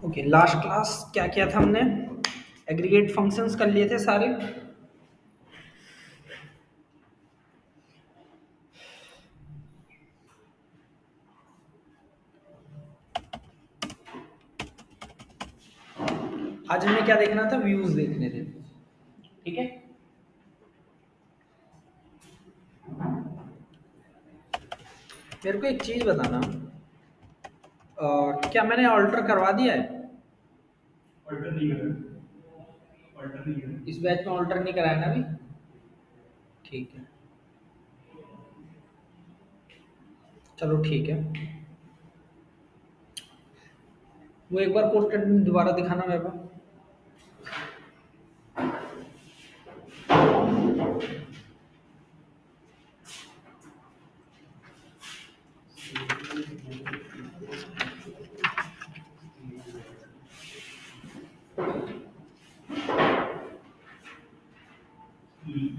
Okay, last class क्या किया था हमने? एग्रीगेट फंक्शंस कर लिए थे सारे। आज हमें क्या देखना था? व्यूज देखने थे। ठीक है, मेरे को एक चीज बताना, क्या मैंने ऑल्टर करवा दिया है? ऑल्टर नहीं करा, ऑल्टर नहीं करा इस बैच में, ऑल्टर नहीं कराया ना अभी? ठीक है, चलो ठीक है। वो एक बार कोड कंटेंट दोबारा दिखाना मेरे को।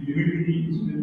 लिमिट भी इसमें।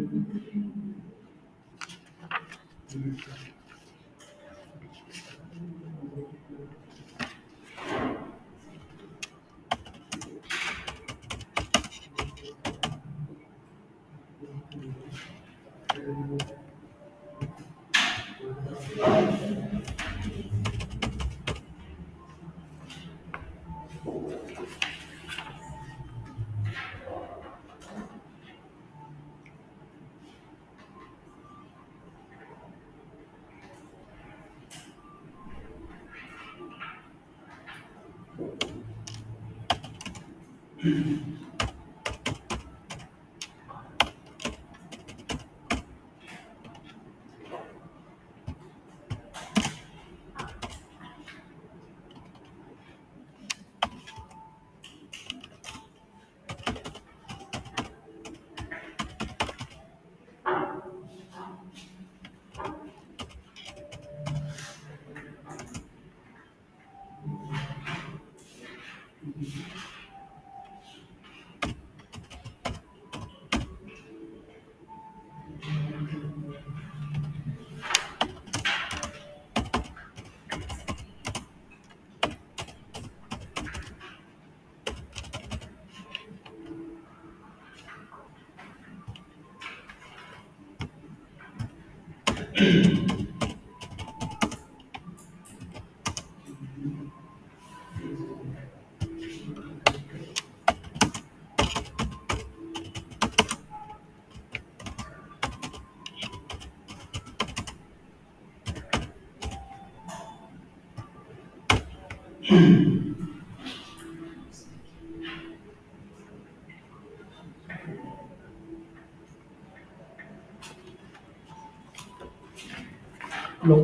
लो,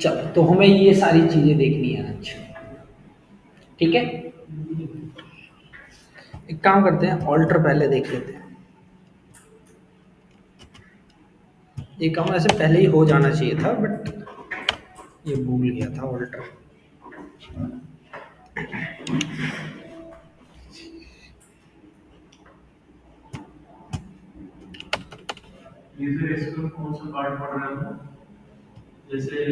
चलो तो हमें ये सारी चीजें देखनी है आज। ठीक है, एक काम करते हैं, ऑल्टर पहले देख लेते हैं। ये काम ऐसे पहले ही हो जाना चाहिए था, बट ये भूल गया था ऑल्टर। यूजर एसक्यूएल कौन सा पार्ट पढ़ रहे हो? जैसे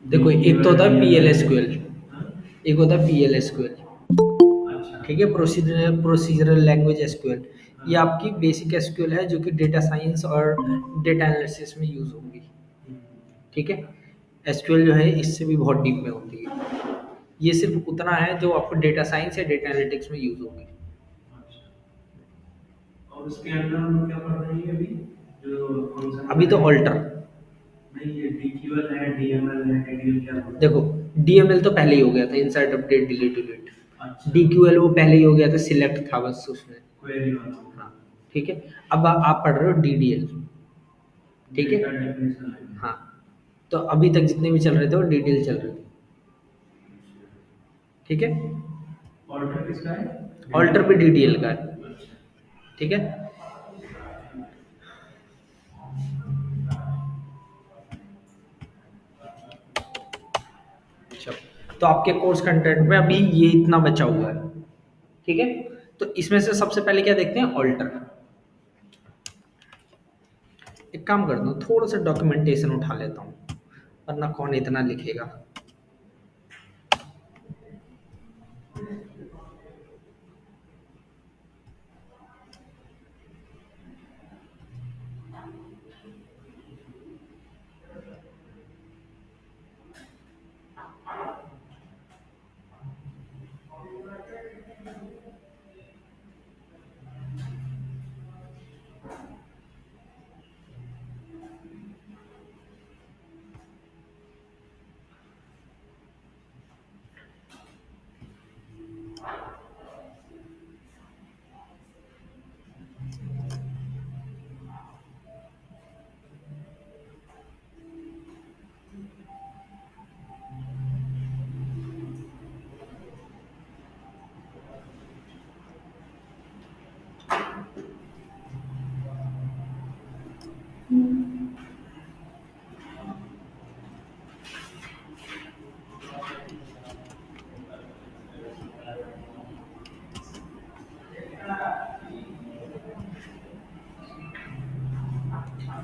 देखो, एक तो होता है पीएल एसक्यूएल, एक होता है पीएल एसक्यूएल। अच्छा, ठीक है, प्रोसीजरल लैंग्वेज एसक्यूएल। ये आपकी बेसिक एसक्यूएल है, जो कि डेटा साइंस और डेटा एनालिसिस में यूज होगी। ठीक है, एसक्यूएल जो है इससे भी बहुत डीप में होती है। ये सिर्फ उतना है जो आपको डेटा साइंस या डेटा एनालिटिक्स में यूज होगी। और उसके अंदर हम क्या पढ़ रहे हैं अभी? जो फंक्शन अभी तो ऑल्टर नहीं, ये डीक्यूएल है, डीएमएल है, डीडीएल क्या होता है? देखो, डीएमएल तो पहले ही हो गया था, इंसर्ट अपडेट डिलीट डिलीट। अच्छा, डीक्यूएल वो पहले ही हो गया था, सिलेक्ट था बस उसमें, क्वेरी वाला। हाँ, ठीक है। अब आप पढ़ रहे हो डीडीएल। ठीक है, हाँ, तो अभी तक जितने भी चल रहे थे वो डीडीएल चल रहे थे। ठीक है, ऑल्टर किसका है? ऑल्टर पे डीडीएल का है। ठीक है, तो आपके कोर्स कंटेंट में अभी ये इतना बचा हुआ है, ठीक है। तो इसमें से सबसे पहले क्या देखते हैं, ऑल्टर। एक काम करता हूँ, थोड़ा सा डॉक्यूमेंटेशन उठा लेता हूँ, वरना कौन इतना लिखेगा।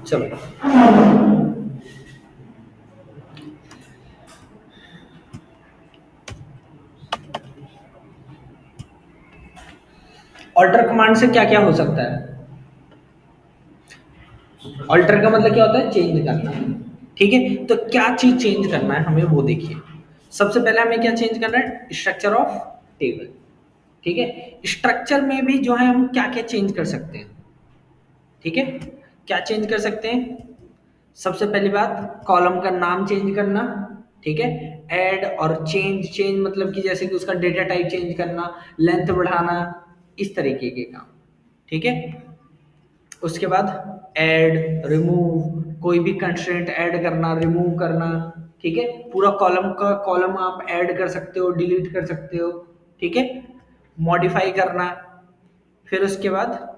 चलो, ऑल्टर कमांड से क्या क्या हो सकता है। ऑल्टर का मतलब क्या होता है, चेंज करना, ठीक है। तो क्या चीज चेंज करना है हमें, वो देखिए। सबसे पहले हमें क्या चेंज करना है, स्ट्रक्चर ऑफ टेबल, ठीक है। स्ट्रक्चर में भी जो है हम क्या क्या चेंज कर सकते हैं, ठीक है। क्या चेंज कर सकते हैं, सबसे पहली बात कॉलम का नाम चेंज करना, ठीक है। ऐड और चेंज, चेंज मतलब कि जैसे कि उसका डेटा टाइप चेंज करना, लेंथ बढ़ाना, इस तरीके के काम, ठीक है। उसके बाद ऐड, रिमूव, कोई भी कंस्ट्रेंट ऐड करना, रिमूव करना, ठीक है। पूरा कॉलम का कॉलम आप ऐड कर सकते हो, डिलीट कर सकते हो, ठीक है। मॉडिफाई करना, फिर उसके बाद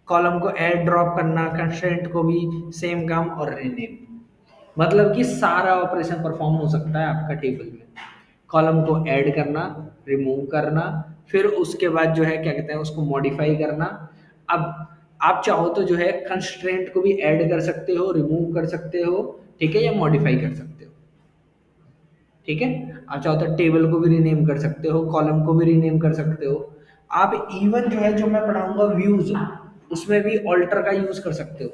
कॉलम को ऐड ड्रॉप करना, कंस्ट्रेंट को भी सेम काम, और रीनेम। मतलब कि सारा ऑपरेशन परफॉर्म हो सकता है आपका टेबल में। कॉलम को ऐड करना, रिमूव करना, फिर उसके बाद जो है क्या कहते हैं उसको मॉडिफाई करना। अब आप चाहो तो जो है कंस्ट्रेंट को भी ऐड कर सकते हो, रिमूव कर सकते हो, ठीक है, या मॉडिफाई कर सकते हो, ठीक है। आप चाहो तो टेबल को भी रीनेम कर सकते हो, कॉलम को भी रीनेम कर सकते हो। आप इवन जो है जो मैं पढ़ाऊंगा व्यूज, उसमें भी ऑल्टर का यूज कर सकते हो,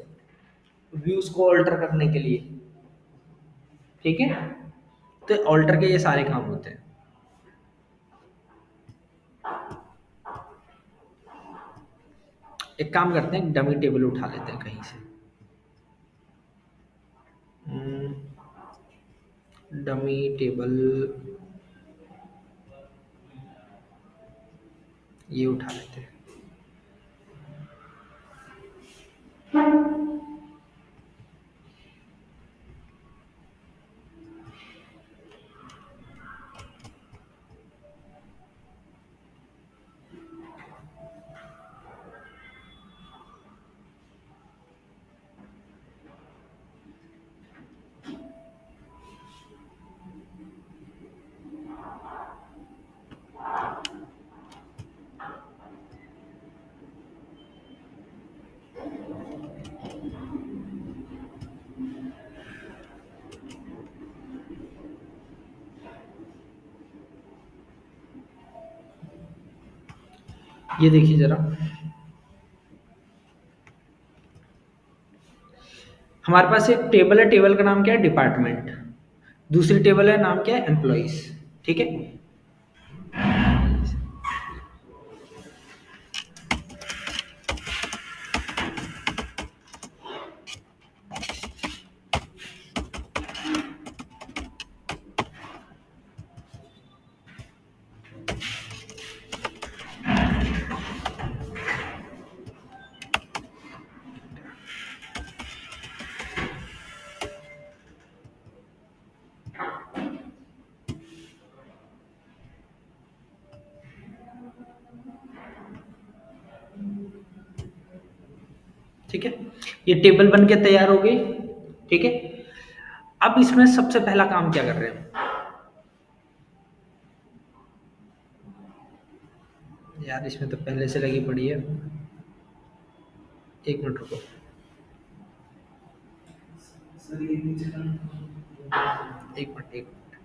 व्यूज को ऑल्टर करने के लिए, ठीक है। तो ऑल्टर के ये सारे काम होते हैं। एक काम करते हैं, डमी टेबल उठा लेते हैं कहीं से। डमी टेबल ये उठा लेते हैं। ये देखिए जरा, हमारे पास एक टेबल है, टेबल का नाम क्या है, डिपार्टमेंट। दूसरी टेबल है, नाम क्या है, एम्प्लॉइज, ठीक है। ठीक है, ये टेबल बन के तैयार हो गई, ठीक है। अब इसमें सबसे पहला काम क्या कर रहे हैं, यार इसमें तो पहले से लगी पड़ी है। एक मिनट रुको। एक मिनट एक मिनट।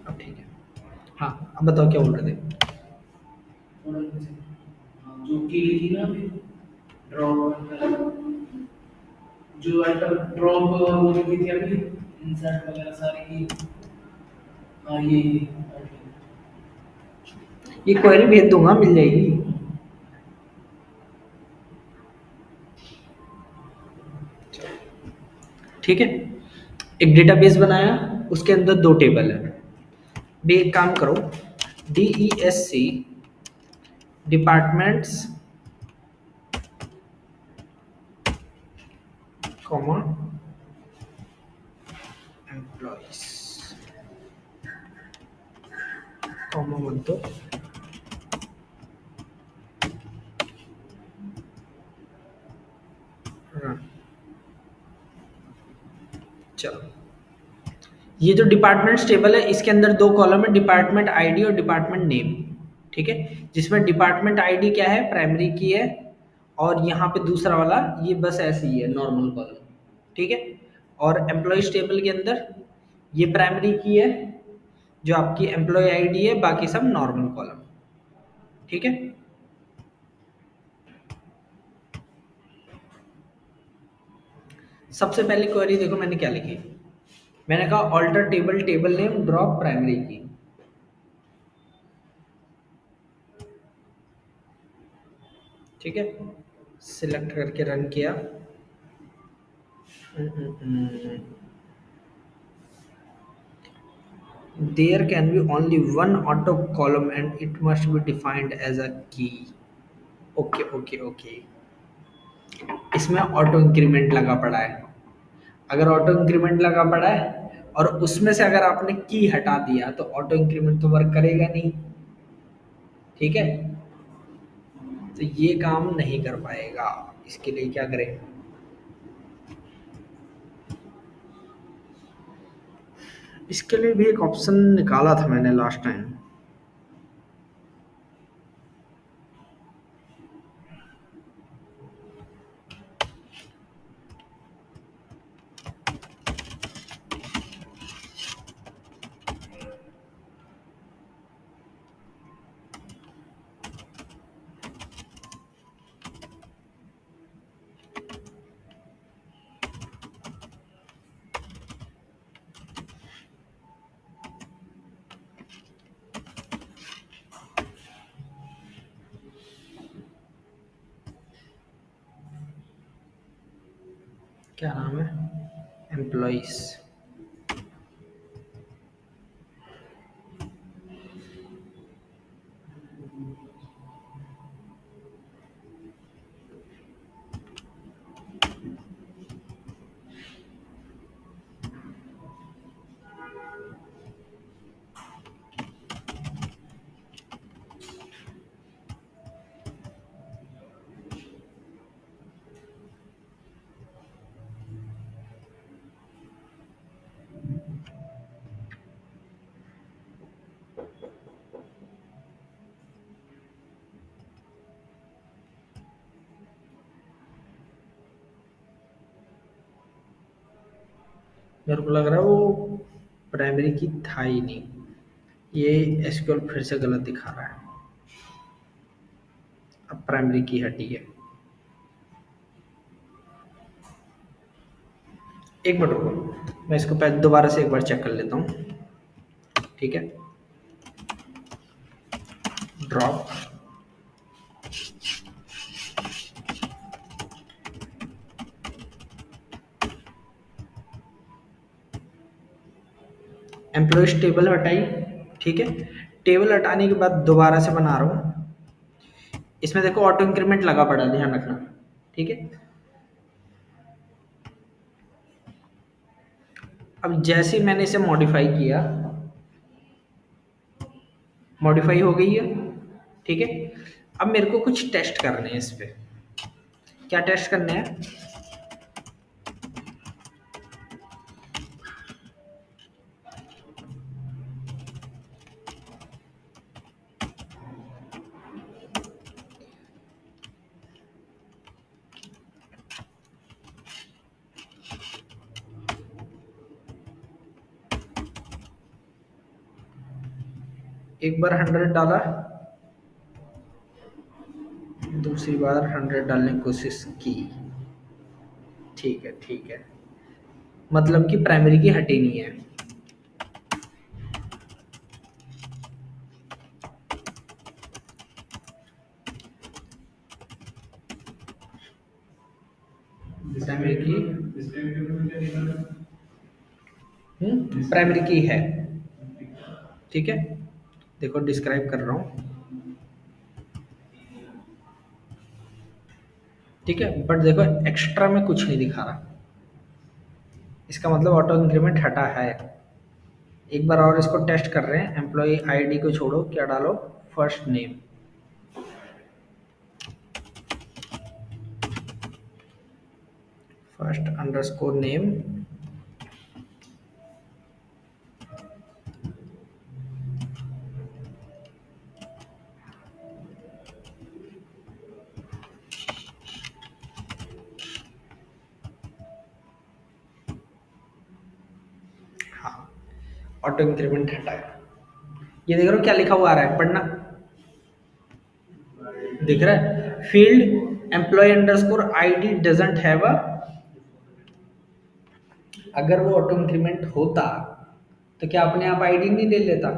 अब ठीक है। हाँ अब बताओ क्या बोल रहे थे। जो की लिखी ना अभी, ड्रॉप, जो अल्टर ड्रॉप वो लिखी थी अभी, इंसर्ट वगैरह सारी की। हाँ ये क्वेरी भेज दूंगा, मिल जाएगी। ठीक है, एक डेटाबेस बनाया, उसके अंदर 2 टेबल है। भी एक काम करो, DESC departments comma employees comma मत दो, हाँ। चलो, ये जो डिपार्टमेंट्स टेबल है इसके अंदर 2 कॉलम है, डिपार्टमेंट आईडी और डिपार्टमेंट नेम। ठीक है, जिसमें डिपार्टमेंट आईडी क्या है, प्राइमरी की है, और यहाँ पे दूसरा वाला ये बस ऐसे ही है, नॉर्मल कॉलम। ठीक है, और एम्प्लॉइज टेबल के अंदर ये प्राइमरी की है जो आपकी एम्प्लॉय आईडी है, बाकी सब नॉर्मल कॉलम। ठीक है, सबसे पहली क्वेरी देखो मैंने क्या लिखी। मैंने कहा alter table table name drop primary key. ठीक है, सिलेक्ट करके रन किया। There can be only one auto column and it must be defined as a key. Okay okay okay, इसमें ऑटो इंक्रीमेंट लगा पड़ा है। अगर ऑटो इंक्रीमेंट लगा पड़ा है और उसमें से अगर आपने की हटा दिया तो ऑटो इंक्रीमेंट तो वर्क करेगा नहीं। ठीक है, तो ये काम नहीं कर पाएगा। इसके लिए क्या करें, इसके लिए भी एक ऑप्शन निकाला था मैंने लास्ट टाइम। क्या नाम है, एम्प्लॉइज। मेरे को लग रहा है वो प्राइमरी की था ही नहीं, ये एसक्यूएल फिर से गलत दिखा रहा है। अब प्राइमरी की हटी है। एक मिनट रुको, मैं इसको पहले दोबारा से एक बार चेक कर लेता हूँ। ठीक है, ड्रॉप एम्प्लॉइज टेबल हटाई। ठीक है, टेबल हटाने के बाद दोबारा से बना रहा हूँ। इसमें देखो ऑटो इंक्रीमेंट लगा पड़ा, ध्यान रखना। ठीक है, अब जैसे ही मैंने इसे मॉडिफाई किया, मॉडिफाई हो गई है। ठीक है, अब मेरे को कुछ टेस्ट करने हैं इस पे। क्या टेस्ट करने हैं, एक बार 100 डाला, दूसरी बार 100 डालने की कोशिश की। ठीक है, ठीक है, मतलब कि प्राइमरी की हटी नहीं है। प्राइमरी की प्राइमरी की है। ठीक है, देखो डिस्क्राइब कर रहा हूँ। ठीक है, बट देखो एक्स्ट्रा में कुछ नहीं दिखा रहा, इसका मतलब ऑटो इंक्रीमेंट हटा है। एक बार और इसको टेस्ट कर रहे हैं। एम्प्लॉय आईडी को छोड़ो, क्या डालो, first name. First underscore name, हाँ, ऑटो इंक्रीमेंट हटाया। ये देख रहे हो क्या लिखा हुआ आ रहा है, पढ़ना दिख रहा है? Field employee underscore ID doesn't have a, अगर वो ऑटो इंक्रीमेंट होता तो क्या अपने आप आईडी नहीं ले लेता?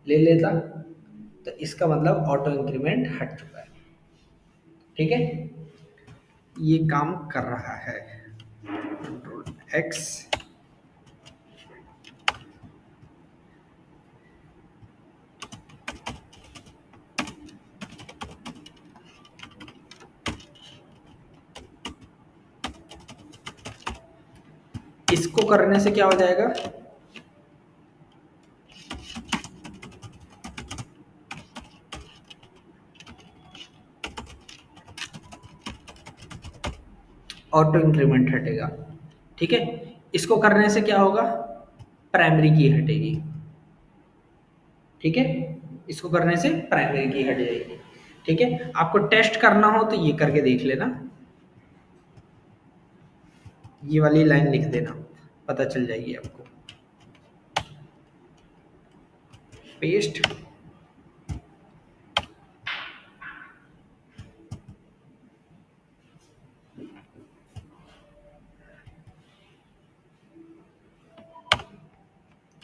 ले लेता। तो इसका मतलब ऑटो इंक्रीमेंट हट चुका है। ठीक है, ये काम कर रहा है। कंट्रोल एक्स, इसको करने से क्या हो जाएगा? ऑटो इंक्रीमेंट हटेगा। ठीक है, इसको करने से क्या होगा? प्राइमरी की हटेगी। ठीक है, इसको करने से प्राइमरी की हट जाएगी। ठीक है, आपको टेस्ट करना हो तो ये करके देख लेना, ये वाली लाइन लिख देना, पता चल जाएगी आपको। पेस्ट,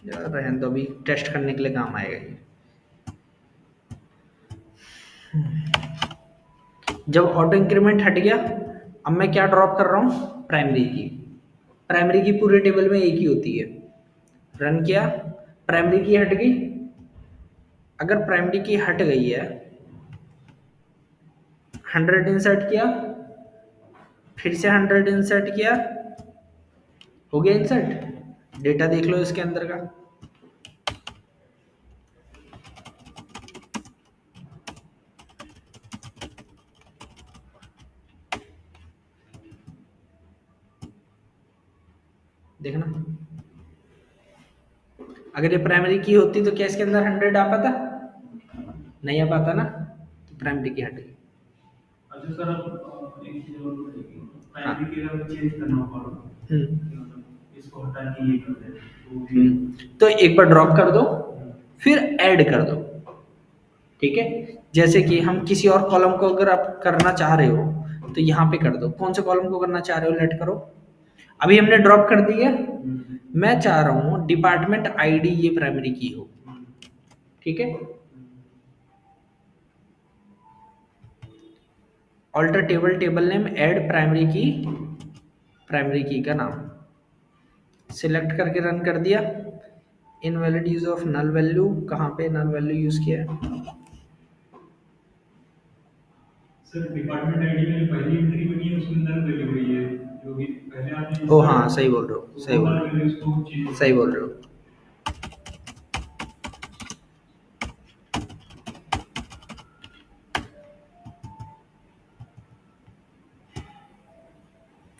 यार रहने दो, अभी टेस्ट करने के लिए काम आएगा ये। जब ऑटो इंक्रीमेंट हट गया, अब मैं क्या ड्रॉप कर रहा हूँ? प्राइमरी की। प्राइमरी की पूरे टेबल में एक ही होती है। रन किया, प्राइमरी की हट गई। अगर प्राइमरी की हट गई है, 100 इंसर्ट किया, फिर से 100 इंसर्ट किया, हो गया इंसर्ट। डेटा देख लो इसके अंदर का। देखना, अगर ये प्राइमरी की होती तो क्या इसके अंदर 100 आ पाता? नहीं आ पाता ना, तो प्राइमरी की हट गई। अच्छा सर, अब एक चीज और बताइए, प्राइमरी की अगर चेंज करना होगा, इसको हटा के ये कर दे तो एक बार ड्रॉप कर दो, फिर ऐड कर दो। ठीक है, जैसे कि हम किसी और कॉलम को अगर आप करना चाह रहे हो तो यहाँ पे कर दो। कौन से कॉलम को करना चाह रहे हो, लेट करो। अभी हमने ड्रॉप कर दी है। मैं चाह रहा हूँ डिपार्टमेंट आईडी ये प्राइमरी की हो। ठीक है, alter table, table name, add primary key का नाम सिलेक्ट करके रन कर दिया। Invalid use of null value, कहाँ पे नल वैल्यू यूज किया है? सर डिपार्टमेंट आईडी में पहली एंट्री बनी है उसमें नल वैल्यू हुई है, जो भी पहले आपने, ओ हाँ सही बोल रहे हो, सही बोल रहे हो, सही बोल रहे हो।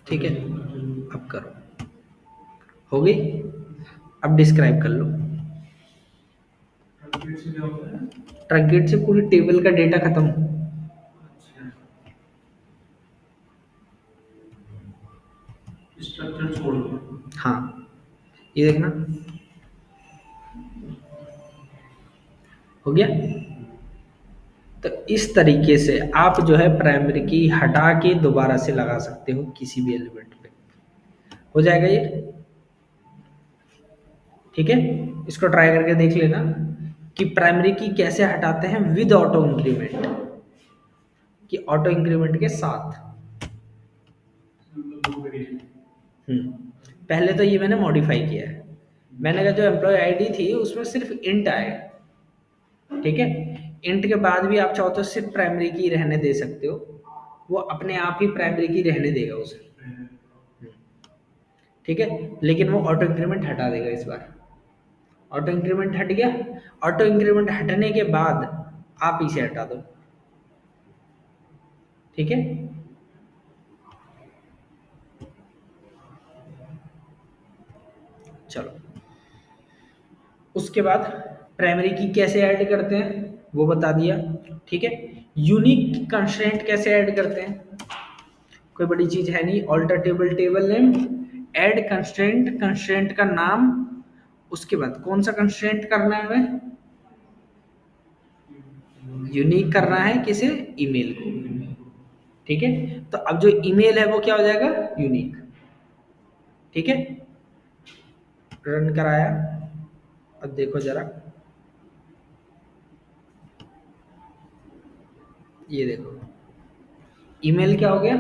ठीक है, अब करो, हो गई। अब डिस्क्राइब कर लो। ट्रंकेट से पूरी टेबल का डेटा खत्म। स्ट्रक्चर छोड़ दो। हाँ, ये देखना, हो गया। तो इस तरीके से आप जो है प्राइमरी की हटा के दोबारा से लगा सकते हो किसी भी एलिमेंट पे। हो जाएगा ये, ठीक है। इसको ट्राई करके देख लेना कि प्राइमरी की कैसे हटाते हैं विद ऑटो इंक्रीमेंट, कि ऑटो इंक्रीमेंट के साथ। पहले तो ये मैंने मॉडिफाई किया है। मैंने कहा जो एम्प्लॉय आईडी थी उसमें सिर्फ इंट आए, ठीक है। इंट के बाद भी आप चाहो तो सिर्फ प्राइमरी की रहने दे सकते हो, वो अपने आप ही प्राइमरी की रहने देगा उसे, ठीक है। लेकिन वो ऑटो इंक्रीमेंट हटा देगा इस बार। ऑटो इंक्रीमेंट हट गया। ऑटो इंक्रीमेंट हटने के बाद आप इसे हटा दो, ठीक है। चलो, उसके बाद प्राइमरी की कैसे ऐड करते हैं वो बता दिया, ठीक है। यूनिक कंस्ट्रेंट कैसे ऐड करते हैं, कोई बड़ी चीज है नहीं। Alter table table name, add constraint, constraint का नाम, उसके बाद कौन सा कंस्ट्रेंट करना है हमें, यूनिक करना है किसे, ईमेल को, ठीक है। तो अब जो ईमेल है वो क्या हो जाएगा, यूनिक, ठीक है। रन कराया, अब देखो जरा, ये देखो ईमेल क्या हो गया,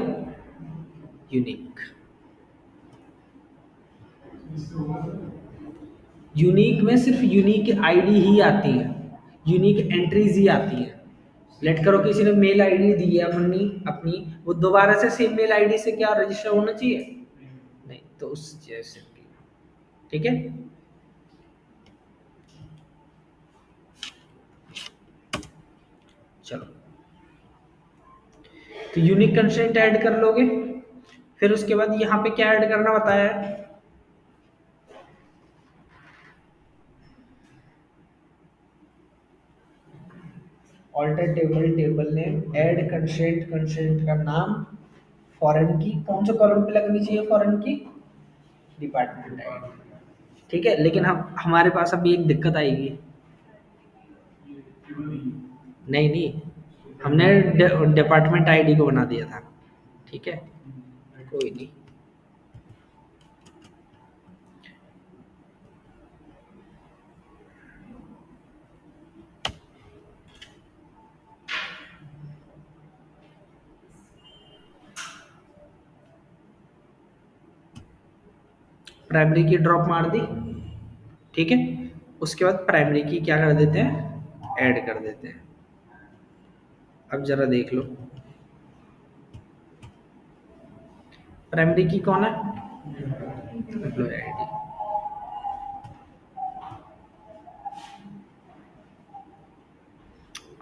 यूनिक। यूनिक में सिर्फ यूनिक आईडी ही आती है, यूनिक एंट्रीज ही आती है। लेट करो किसी ने मेल आईडी दी है अपनी अपनी, वो दोबारा से सेम मेल आईडी से क्या रजिस्टर होना चाहिए, नहीं, तो उस जैसे, ठीक है। चलो, तो यूनिक कंस्ट्रेंट ऐड कर लोगे। फिर उसके बाद यहाँ पे क्या ऐड करना बताया है, alter table table name, add constraint, constraint का नाम, फॉरेन की कौन सा कॉलम पे लगनी चाहिए, फॉरेन की डिपार्टमेंट आईडी, ठीक है। लेकिन हम हमारे पास अभी एक दिक्कत आएगी, नहीं नहीं, हमने डिपार्टमेंट आईडी को बना दिया था, ठीक है, कोई नहीं। प्राइमरी की ड्रॉप मार दी, ठीक है। उसके बाद प्राइमरी की क्या कर देते हैं, ऐड कर देते हैं। अब जरा देख लो प्राइमरी की कौन है, एम्प्लॉय आईडी।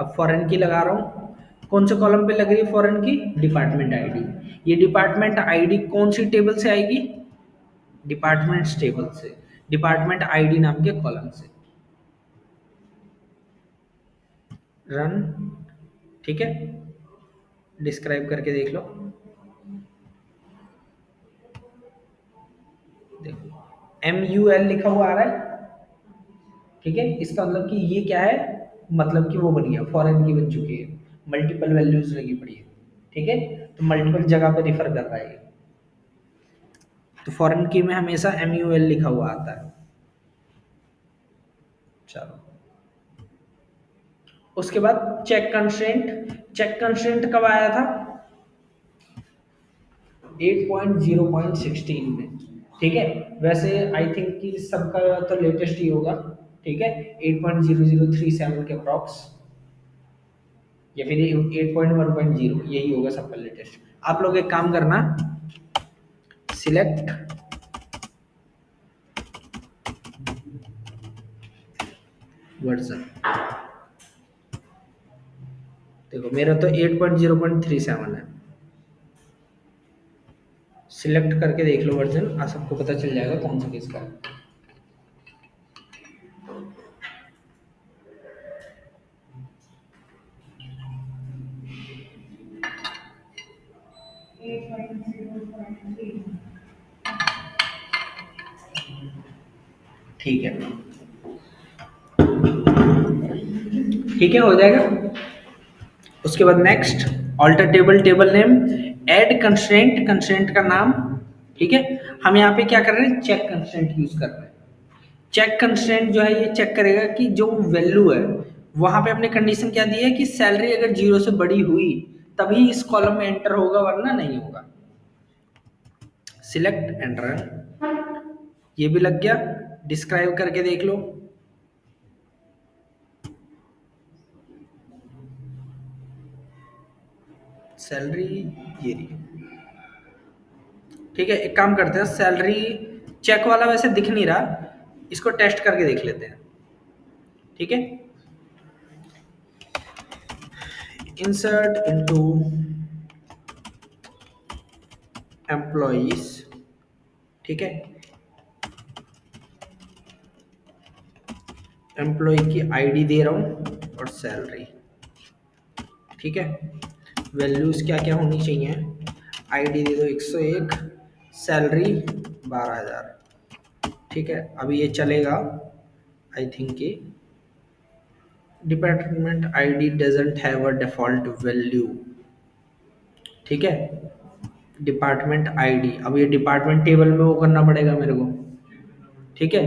अब फॉरेन की लगा रहा हूँ, कौन से कॉलम पे लग रही है फॉरेन की, डिपार्टमेंट आईडी। ये डिपार्टमेंट आईडी कौन सी टेबल से आएगी, डिपार्टमेंट्स टेबल से, डिपार्टमेंट आईडी नाम के कॉलम से। रन, ठीक है, डिस्क्राइब करके देख लो, देखो MUL लिखा हुआ आ रहा है, ठीक है। इसका मतलब कि ये क्या है, मतलब कि वो बन गया, फॉरेन की बन चुकी है, मल्टीपल वैल्यूज लगी पड़ी है, ठीक है। तो मल्टीपल जगह पे रिफर कर रहा है ये। तो फॉरेन की में हमेशा MUL लिखा हुआ आता है। चलो, उसके बाद चेक कंस्ट्रेंट, चेक कंस्ट्रेंट कब आया था, 8.0.16 में, ठीक है। वैसे आई थिंक कि सबका तो लेटेस्ट ही होगा, ठीक है, 8.0037 के अप्रॉक्स, या फिर 8.1.0 यही होगा सबका लेटेस्ट। आप लोग एक काम करना, सिलेक्ट वर्जन, देखो मेरा तो 8.0.37 है, सिलेक्ट करके देख लो वर्जन, आप सबको पता चल जाएगा कौन सा किसका है। ठीक है, ठीक है, हो जाएगा। उसके बाद next, alter table, table name, add constraint, constraint का नाम। ठीक है, हम यहाँ पे क्या कर रहे हैं, चेक कंस्ट्रेंट यूज कर रहे हैं। चेक कंस्ट्रेंट जो है ये चेक करेगा कि जो वैल्यू है वहां पे अपने कंडीशन क्या दी है कि सैलरी अगर जीरो से बड़ी हुई तभी इस कॉलम में एंटर होगा, वरना नहीं होगा। सिलेक्ट एंड रन, ये भी लग गया। डिस्क्राइब करके देख लो। सैलरी ये रही। ठीक है, एक काम करते हैं, सैलरी चेक वाला वैसे दिख नहीं रहा, इसको टेस्ट करके देख लेते हैं। ठीक है, इंसर्ट इनटू एम्प्लॉइज। ठीक है, एम्प्लॉय की आईडी दे रहा हूं और सैलरी। ठीक है, वैल्यूज क्या क्या होनी चाहिए, आईडी दे दो 101, सैलरी 12,000। ठीक है, अभी ये चलेगा। आई थिंक कि department ID doesn't have a default value. ठीक है, डिपार्टमेंट आईडी, अब ये डिपार्टमेंट टेबल में वो करना पड़ेगा मेरे को। ठीक है,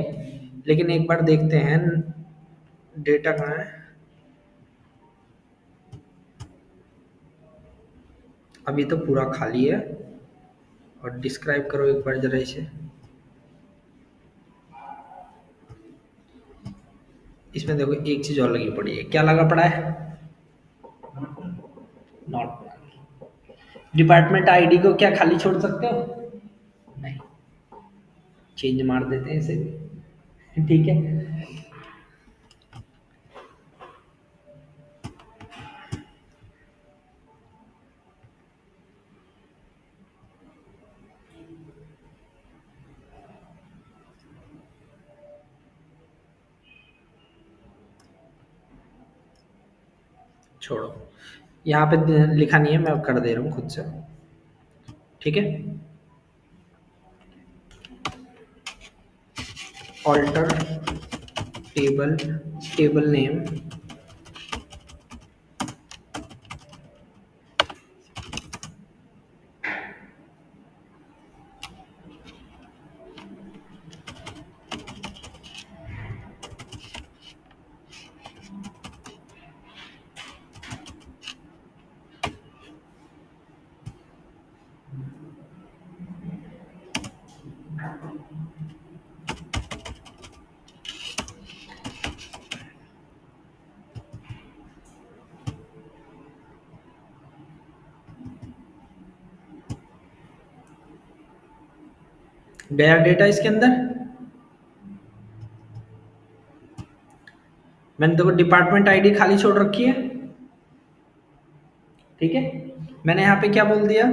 लेकिन एक बार देखते हैं डेटा कहाँ है। अभी तो पूरा खाली है, और डिस्क्राइब करो एक बार जरा इसे। इसमें देखो एक चीज और लगी पड़ी है, क्या लगा पड़ा है, नॉट। डिपार्टमेंट आईडी को क्या खाली छोड़ सकते हो, नहीं, चेंज मार देते हैं इसे भी। ठीक है, छोड़ो, यहाँ पे लिखा नहीं है, मैं कर दे रहा हूँ खुद से। ठीक है, ऑल्टर टेबल, टेबल नेम, गया डेटा इसके अंदर। मैंने देखो डिपार्टमेंट आईडी खाली छोड़ रखी है। ठीक है, मैंने यहाँ पे क्या बोल दिया,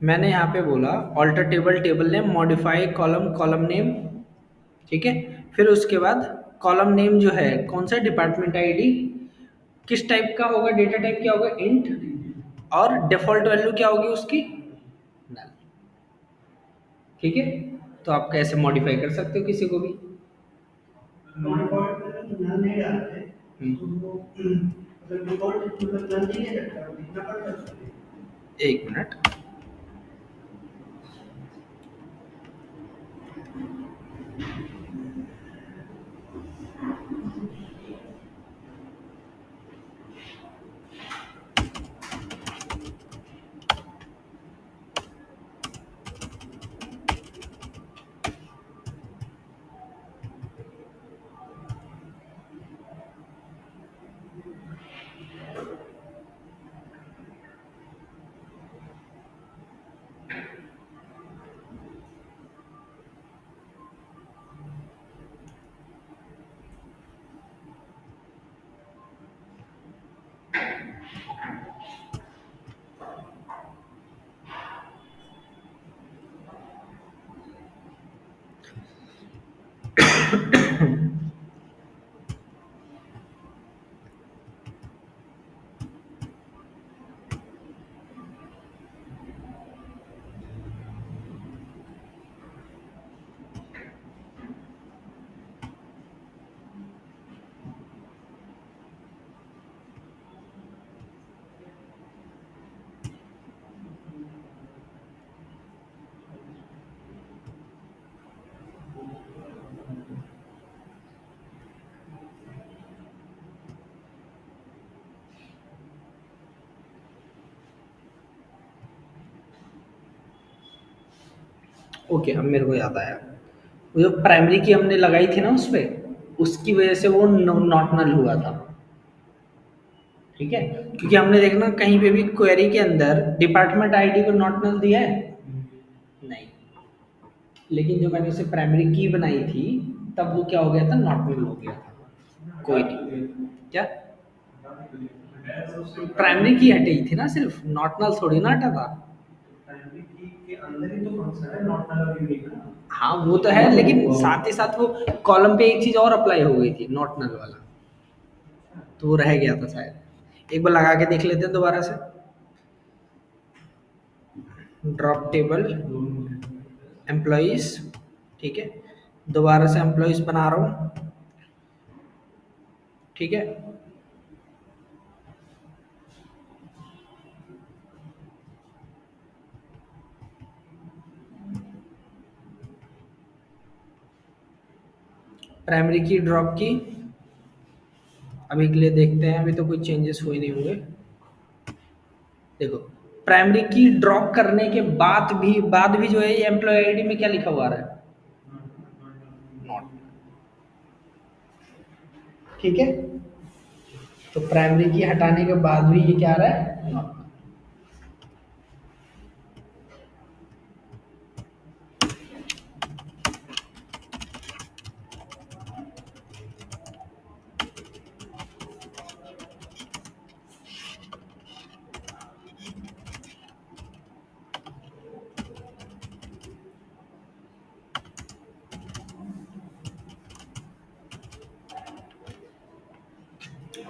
मैंने यहाँ पे बोला alter table, table name, modify column, column name. ठीक है, फिर उसके बाद कॉलम नेम जो है कौन सा, डिपार्टमेंट आईडी, किस टाइप का होगा, डेटा टाइप क्या होगा, इंट, और डिफॉल्ट वैल्यू क्या होगी उसकी, नल। ठीक है, तो आप कैसे मॉडिफाई कर सकते हो किसी को भी। डिफॉल्ट नल नहीं डालते तो वो मतलब डिफॉल्ट मतलब नल नहीं रहता, लिखना पड़ता है। एक मिनट, ओके, अब मेरे को याद आया। वो जो प्राइमरी की हमने लगाई थी ना उस पे, उसकी वजह से वो नॉट नल हुआ था। ठीक है, क्योंकि हमने देखना कहीं पे भी क्वेरी के अंदर डिपार्टमेंट आईडी को नॉट नल दिया है नहीं, लेकिन जो मैंने उसे प्राइमरी की बनाई थी तब वो क्या हो गया था, नॉट नल हो गया था। कोई नहीं, क्या प्राइमरी की हटी थी ना, सिर्फ नॉट नल थोड़ी ना हटा था। प्राइमरी की के अंदर ही तो फंक्शन है नॉट नल और यूनिक का। हाँ वो तो है, लेकिन साथ ही साथ वो कॉलम पे एक चीज और अप्लाई हो गई थी, नॉट नल वाला, तो वो रह गया था शायद। एक बार लगा के देख लेते हैं दोबारा से। ड्रॉप टेबल एम्प्लॉइज, ठीक है, दोबारा से एम्प्लॉइज बना रहा हूँ। ठीक है, प्राइमरी की ड्रॉप की, अभी के लिए देखते हैं, अभी तो कोई चेंजेस हुए नहीं होंगे। देखो, प्राइमरी की ड्रॉप करने के बाद भी जो है ये एम्प्लॉय आईडी में क्या लिखा हुआ है, नॉट। ठीक है, तो प्राइमरी की हटाने के बाद भी ये क्या आ रहा है, नॉट।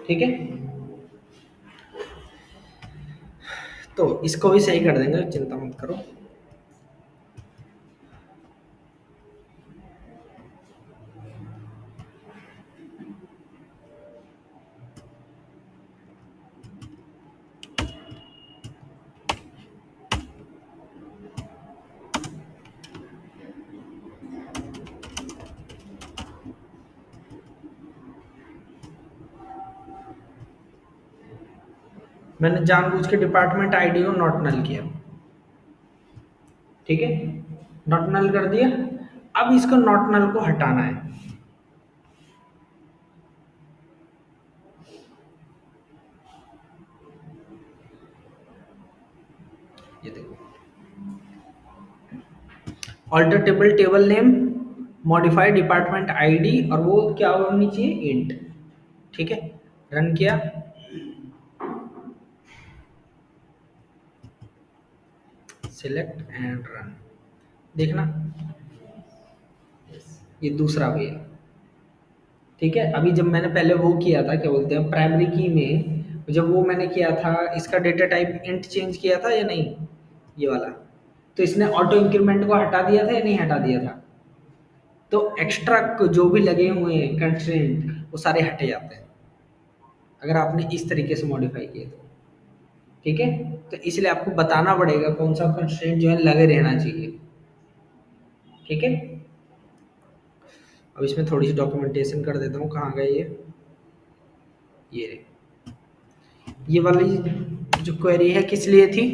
ठीक है, तो इसको भी सही कर देंगे, चिंता मत करो। मैंने जानबूझ के डिपार्टमेंट आईडी को नॉट नल किया। ठीक है, नॉट नल कर दिया। अब इसको नॉट नल को हटाना है। ये देखो, alter table table name, modify department ID, और वो क्या होनी चाहिए, इंट। ठीक है, रन किया, सिलेक्ट एंड रन, देखना ये दूसरा भी है। ठीक है, अभी जब मैंने पहले वो किया था, क्या बोलते हैं, प्राइमरी की में जब वो मैंने किया था, इसका डेटा टाइप इंट चेंज किया था या नहीं, ये वाला, तो इसने ऑटो इंक्रीमेंट को हटा दिया था या नहीं हटा दिया था। तो एक्स्ट्रा जो भी लगे हुए हैं कंस्ट्रेंट वो सारे हटे जाते हैं अगर आपने इस तरीके से मॉडिफाई किए तो। ठीक है, तो इसलिए आपको बताना पड़ेगा कौन सा कंस्ट्रेंट जो है लगे रहना चाहिए। ठीक है, अब इसमें थोड़ी सी डॉक्यूमेंटेशन कर देता हूँ, कहाँ गए ये रहे। ये वाली जो क्वेरी है किस लिए थी,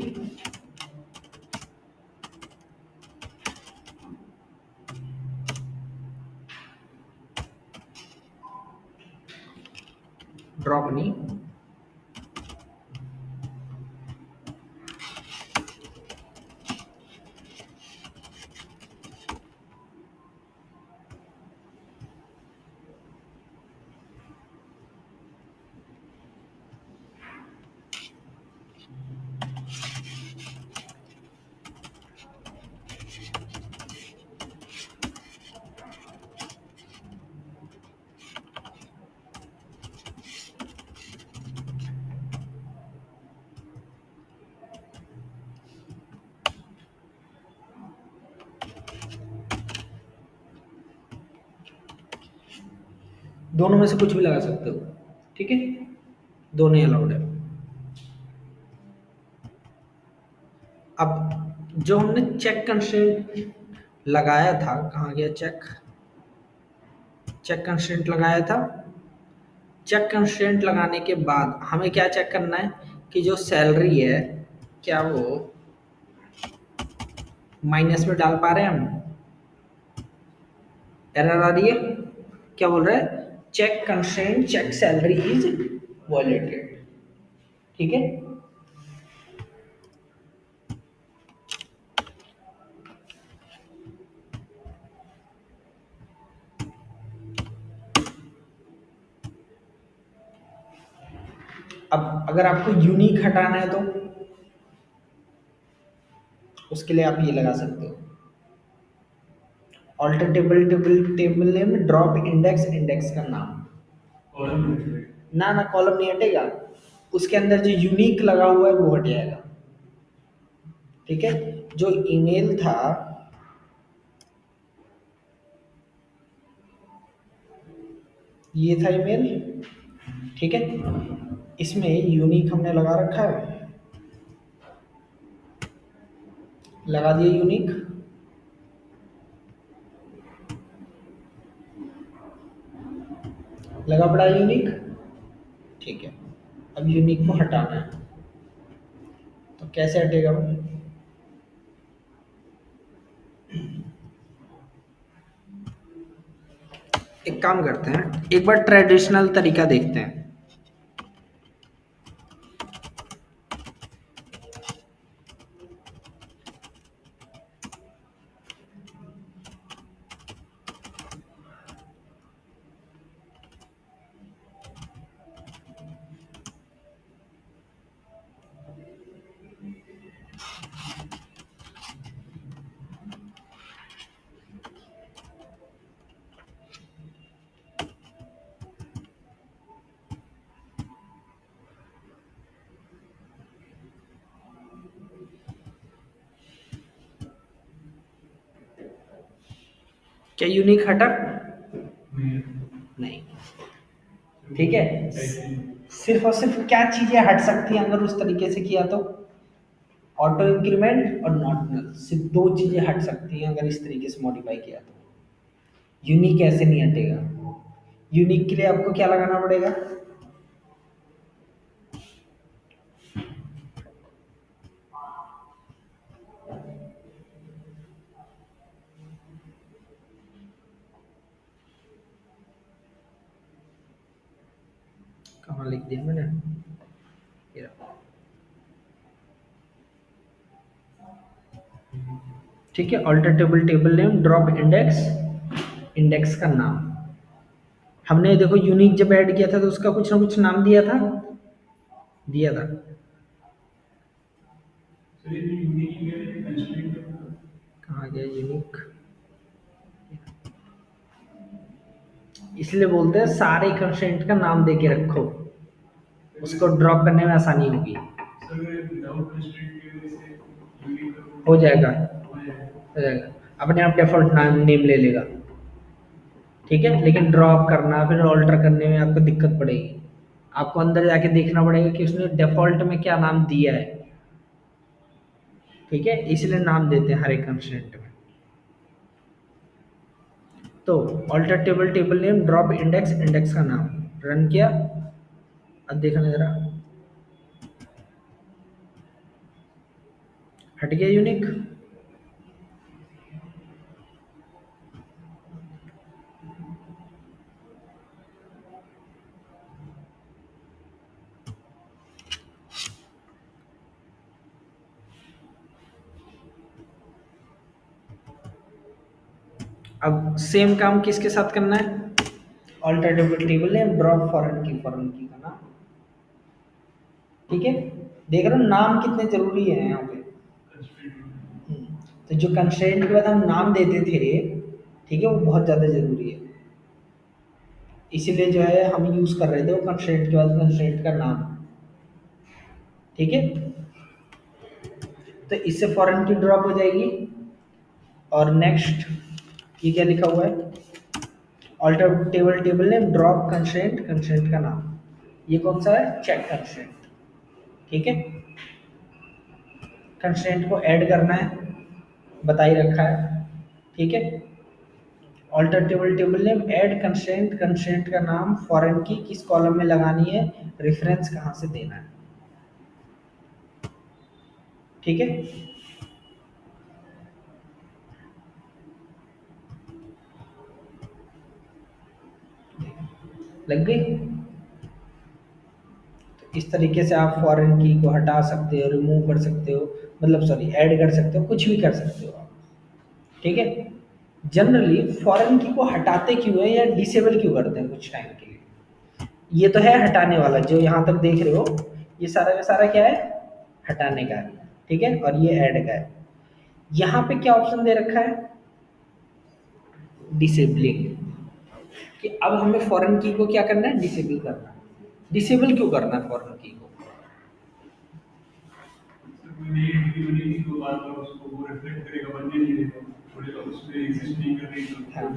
ड्रॉप नहीं, दोनों में से कुछ भी लगा सकते हो। ठीक है, दोनों ही अलाउड है। अब जो हमने चेक कंस्ट्रेंट लगाया था, कहाँ गया चेक, चेक कंस्ट्रेंट लगाया था। चेक कंस्ट्रेंट लगाने के बाद हमें क्या चेक करना है कि जो सैलरी है क्या वो माइनस में डाल पा रहे हैं हम? एरर आ रही है? क्या बोल रहा है? Check constraint check salary is violated. ठीक है। अब अगर आपको यूनिक हटाना है तो उसके लिए आप ये लगा सकते हो, alter table table table name drop index index का नाम। ना ना, कॉलम नहीं हटेगा, उसके अंदर जो यूनिक लगा हुआ है वो हट जाएगा। ठीक है। जो ईमेल था, ये था ईमेल। ठीक है। इसमें यूनिक हमने लगा रखा है, लगा दिया यूनिक। लगा पड़ा यूनिक। ठीक है। अब यूनिक को हटाना है, तो कैसे हटेगा वो? एक काम करते हैं, एक बार ट्रेडिशनल तरीका देखते हैं। क्या यूनिक हटा? नहीं। ठीक है। सिर्फ और सिर्फ क्या चीजें हट सकती हैं अगर उस तरीके से किया तो? ऑटो इंक्रीमेंट और नॉट नल, सिर्फ दो चीजें हट सकती हैं अगर इस तरीके से मॉडिफाई किया तो। यूनिक ऐसे नहीं हटेगा। यूनिक के लिए आपको क्या लगाना पड़ेगा? कहाँ लिख दिया मैंने? ये रहा। ठीक है। Alter table table name drop index index का नाम। हमने देखो यूनिक जब ऐड किया था तो उसका कुछ ना कुछ नाम दिया था, दिया था। कहाँ गया यूनिक? इसलिए बोलते हैं सारे कंस्ट्रेंट का नाम दे के रखो, उसको ड्रॉप करने में आसानी होगी। हो जाएगा, हो जाएगा, अपने आप डिफॉल्ट नाम नेम ले लेगा। ठीक है। लेकिन ड्रॉप करना फिर ऑल्टर करने में आपको दिक्कत पड़ेगी, आपको अंदर जाके देखना पड़ेगा कि उसने डिफॉल्ट में क्या नाम दिया है। ठीक है। इसलिए नाम देते हैं हर एक कंस्ट्रेंट में। तो alter table table name drop index index का नाम रन किया। अब देखना जरा, हट गया यूनिक। अब सेम काम किसके साथ करना है? Alter table table name drop foreign key का नाम। ठीक है। देख रहे हो नाम कितने जरूरी है यहाँ पे। तो जो कंस्ट्रेंट के बाद हम नाम देते थे, ठीक है, वो बहुत ज़्यादा ज़रूरी है। इसीलिए जो है हम यूज़ कर रहे थे वो कंस्ट्रेंट के बाद कंस्ट्रेंट का नाम। ठीक है। तो इससे फॉरेन की ड्रॉप हो जाएगी। और नेक्स्ट ये क्या लिखा हुआ है? Alter table table name drop constraint constraint का नाम। ये कौन सा है? Check constraint. ठीक है। कंस्ट्रेंट को ऐड करना है, बता ही रखा है। ठीक है। Alter table table name add constraint constraint का नाम, फॉरेन की किस कॉलम में लगानी है, रेफरेंस कहाँ से देना है। ठीक है। लग गई? तो इस तरीके से आप फॉरेन की को हटा सकते हो, रिमूव कर सकते हो, मतलब सॉरी ऐड कर सकते हो, कुछ भी कर सकते हो आप। ठीक है। जनरली फॉरेन की को हटाते क्यों है या डिसेबल क्यों करते हैं कुछ टाइम के लिए? ये तो है हटाने वाला, जो यहाँ तक देख रहे हो ये सारा का सारा क्या है? हटाने का है। ठीक है, और ये ऐड का है। यहाँ पे क्या ऑप्शन दे रखा है? डिसेबलिंग। कि अब हमें फॉरेन की को क्या करना है? डिसेबल करना है। डिसेबल क्यों करना है फॉरेन की को? हाँ,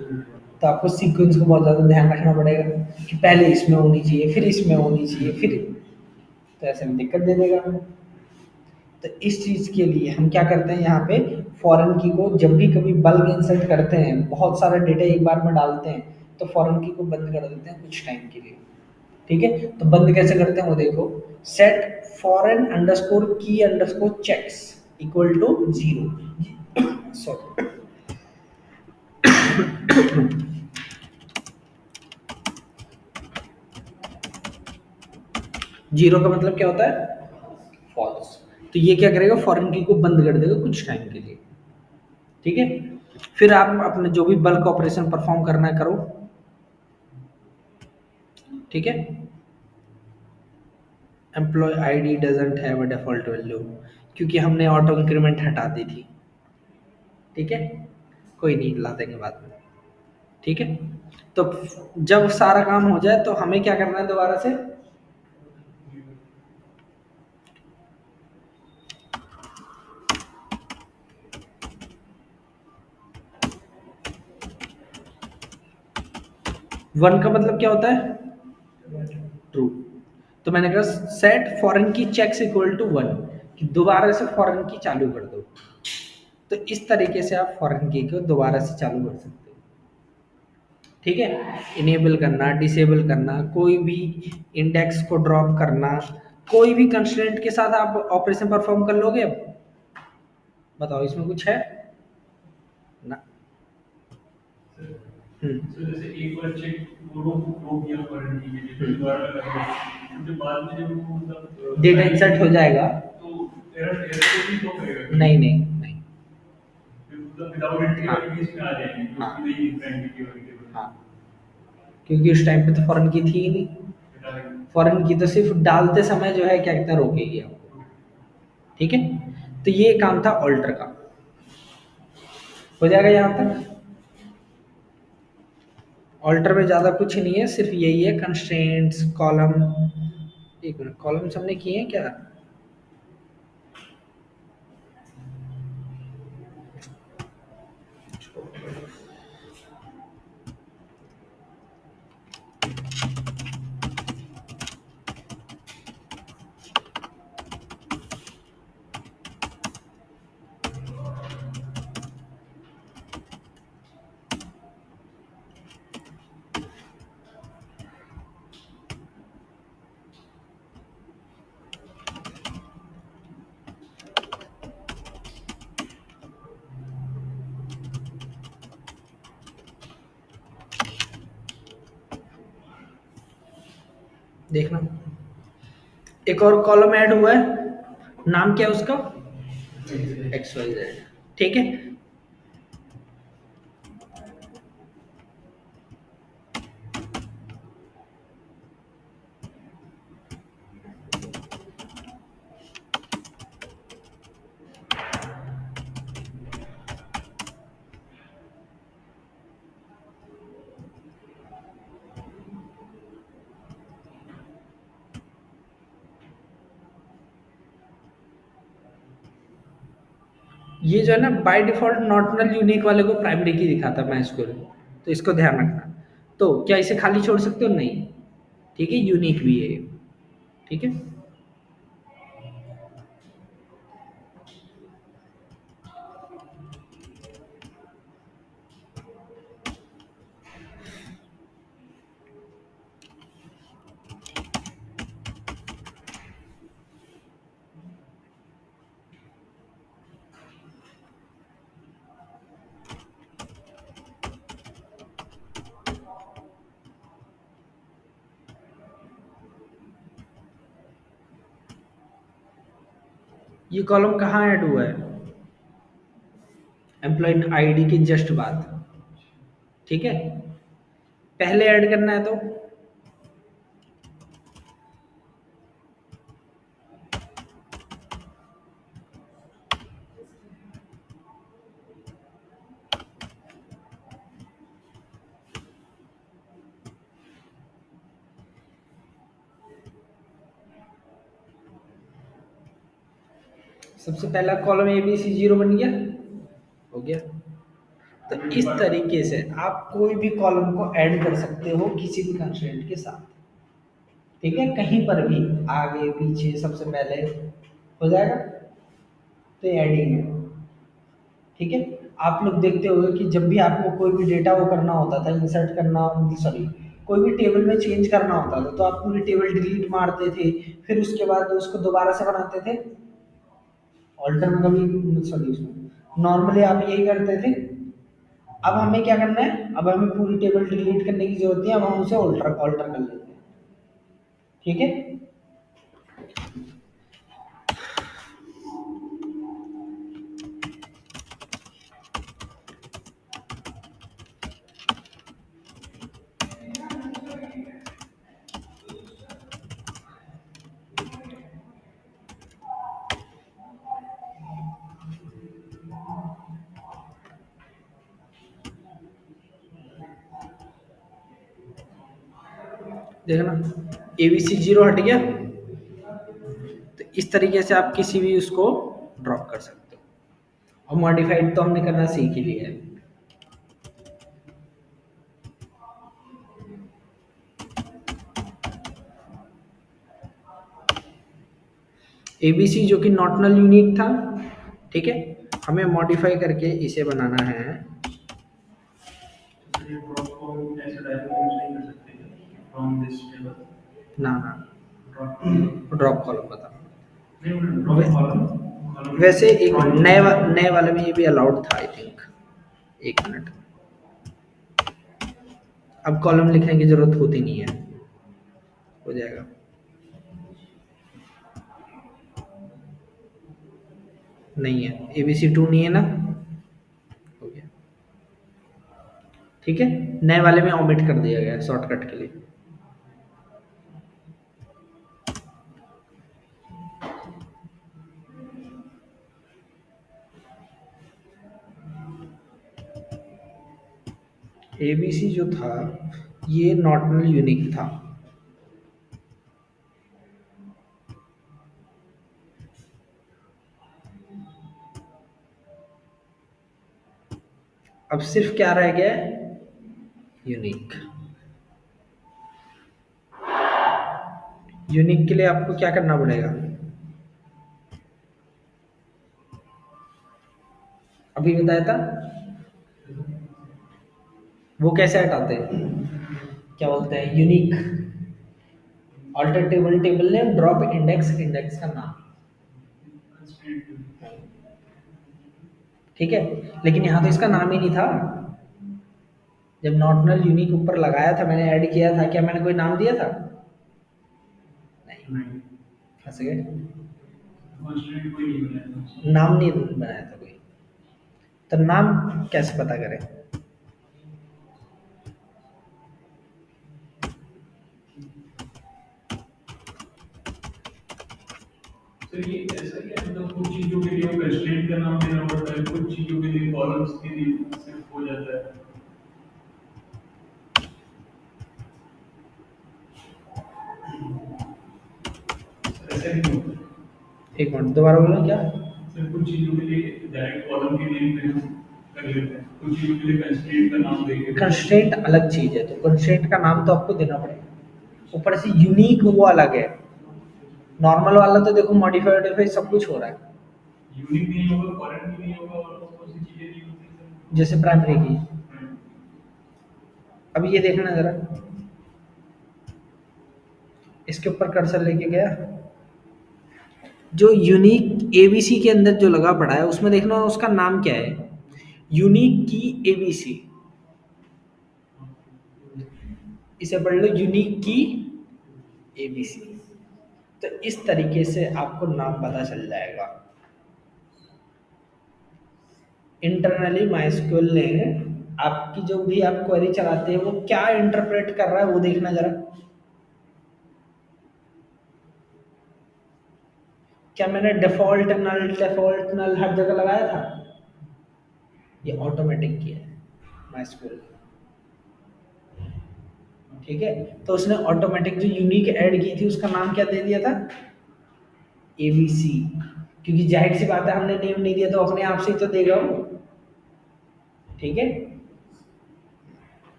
तो आपको सीक्वेंस को बहुत ज़्यादा ध्यान रखना पड़ेगा कि पहले इसमें होनी चाहिए, फिर इसमें होनी चाहिए, फिर, तो ऐसे में दिक्कत दे देगा हमें। तो इस चीज़ के लिए हम क्या करते हैं, यहाँ पे फॉरेन की को जब भी कभी बल्क इंसर्ट करते हैं, बहुत सारा डेटा एक बार में डालते हैं, तो फॉरेन की को बंद कर देते हैं कुछ टाइम के लिए। ठीक है, तो बंद कैसे करते हैं वो देखो। Set foreign underscore key underscore checks equal to 0। Sorry, zero का मतलब क्या होता है? फॉल्स। तो ये क्या करेगा? फॉरेन की को बंद कर देगा कुछ टाइम के लिए। ठीक है, फिर आप अपने जो भी बल्क ऑपरेशन परफॉर्म करना है करो। ठीक है, employee ID doesn't have a default value, क्योंकि हमने ऑटो इंक्रीमेंट हटा दी थी। ठीक है, कोई नहीं, ला देंगे बाद में। ठीक है, तो जब सारा काम हो जाए तो हमें क्या करना है दोबारा से? वन का मतलब क्या होता है? ट्रू। तो मैंने कहा सेट फॉरेन की चेक्स इक्वल टू 1, कि दोबारा से फॉरेन की चालू कर दो। तो इस तरीके से आप फॉरेन की को दोबारा से चालू कर सकते हो। ठीक है, इनेबल करना, डिसेबल करना, कोई भी इंडेक्स को ड्रॉप करना, कोई भी कंस्ट्रेंट के साथ आप ऑपरेशन परफॉर्म कर लोगे अब? बताओ इसमें कुछ है? ना। तो जैसे एक बार चेक वो किया फॉरेन की के लिए, फिर दोबारा लगा दिया, उसके बाद में जब वो मतलब डेटा इंसर्ट हो जाएगा तो एरर एरर को भी शो करेगा? नहीं नहीं नहीं, मतलब विदाउट एंट्री वाली केस में आ जाएगी जो कि नहीं एंट्री की वाली। हाँ, क्योंकि उस टाइम पे तो फॉरेन की थी ही नहीं। फॉरेन की तो सिर्फ डालते समय जो है क्या कहते हैं, रोकेगी आपको। ठीक है, तो ये काम था ऑल्टर का। हो जाएगा यहाँ तक? ऑल्टर में ज़्यादा कुछ नहीं है, सिर्फ यही है कंस्ट्रेंट्स कॉलम। एक मिनट, कॉलम्स हमने किए हैं क्या? देखना, एक और कॉलम ऐड हुआ है, नाम क्या है उसका? X y z. ठीक है, ये जो है ना by default not null unique वाले को प्राइमरी की दिखाता है MySQL, तो इसको ध्यान रखना। तो क्या इसे खाली छोड़ सकते हो? नहीं। ठीक है, यूनिक भी है ये। ठीक है, ये कॉलम कहाँ ऐड हुआ है? एम्प्लॉय आईडी के जस्ट बाद। ठीक है, पहले ऐड करना है तो सबसे पहला कॉलम ABC0 बन गया, हो गया। तो इस तरीके से आप कोई भी कॉलम को ऐड कर सकते हो किसी भी कंस्ट्रेंट के साथ। ठीक है, कहीं पर भी आगे पीछे सबसे पहले हो जाएगा, तो एडिंग है। ठीक है, आप लोग देखते होंगे कि जब भी आपको कोई भी डेटा वो करना होता था, इंसर्ट करना, सॉरी, कोई भी टेबल में चेंज करना होता था, तो आप पूरी टेबल डिलीट मारते थे, फिर उसके बाद उसको दोबारा से बनाते थे। ऑल्टर में कभी, सॉरी, उसमें नॉर्मली आप यही करते थे। अब हमें क्या करना है, अब हमें पूरी टेबल डिलीट करने की जरूरत नहीं है, अब हम उसे ऑल्टर ऑल्टर कर लेते हैं। ठीक है, देखना ABC0 हट गया। तो इस तरीके से आप किसी भी उसको ड्रॉप कर सकते हो। और मॉडिफाइड तो हमने करना सीख ही लिया है। ABC जो कि नॉट नल यूनिक था, ठीक है, हमें मॉडिफाई करके इसे बनाना है। ना ना, ड्रॉप कॉलम बता। वैसे एक नए वाले में ये भी अलाउड था आई थिंक। एक मिनट, अब कॉलम लिखने की जरूरत होती नहीं है, हो जाएगा। नहीं है, ABC2 नहीं है ना, हो गया। ठीक है, नए वाले में ओमिट कर दिया गया शॉर्टकट के लिए। ABC जो था ये नॉट नल यूनिक था। अब सिर्फ क्या रह गया है, यूनिक। यूनिक के लिए आपको क्या करना पड़ेगा, अभी बताया था। वो कैसे हटाते हैं, क्या बोलते हैं, unique alter table, table name, drop index, index का नाम। ठीक है, लेकिन यहाँ तो इसका नाम ही नहीं था। जब नॉट नल यूनिक ऊपर लगाया था, मैंने ऐड किया था, क्या मैंने कोई नाम दिया था? नहीं, फंस गए। नाम नहीं बनाया था कोई, तो नाम कैसे पता करें? तो ये ऐसा ही है, मतलब कुछ चीजों के लिए कंस्ट्रेंट का नाम देना पड़ता है, कुछ चीजों के लिए कॉलम्स के लिए सिर्फ हो जाता है। ऐसा ही होता है। एक मिनट, दोबारा बोलना क्या? सर कुछ चीजों के लिए डायरेक्ट कॉलम के नेम पे हम कर लेते हैं, कुछ चीजों के लिए कंस्ट्रेंट का नाम देके। कंस्ट्रेंट अलग चीज है, तो कंस्ट्रेंट का नाम तो आपको देना पड़ेगा। ऊपर से यूनिक वो अलग है। नॉर्मल वाला तो देखो मॉडिफाई वॉडिफाई सब कुछ हो रहा है। यूनिक नहीं होगा, फॉरेन भी नहीं होगा, और कौन सी चीजें नहीं होती जैसे प्राइमरी की। अब ये देखना जरा, इसके ऊपर कर्सर लेके गया, जो यूनिक एबीसी के अंदर जो लगा पड़ा है उसमें देखना उसका नाम क्या है, यूनिक की एबीसी। इसे पढ़ लो, यूनिक की एबीसी। तो इस तरीके से आपको नाम पता चल जाएगा। इंटरनली माइस्क्यूल ने आपकी जो भी आप क्वेरी चलाते हैं वो क्या इंटरप्रेट कर रहा है वो देखना जरा। क्या मैंने डिफॉल्ट नल हर जगह लगाया था? ये ऑटोमेटिक किया है माइस्क्यूल। ठीक है, तो उसने ऑटोमेटिक जो यूनिक ऐड की थी उसका नाम क्या दे दिया था? एबीसी। क्योंकि जाहिर सी बात है हमने नेम नहीं दिया तो अपने आप से ही तो देगा वो। ठीक है,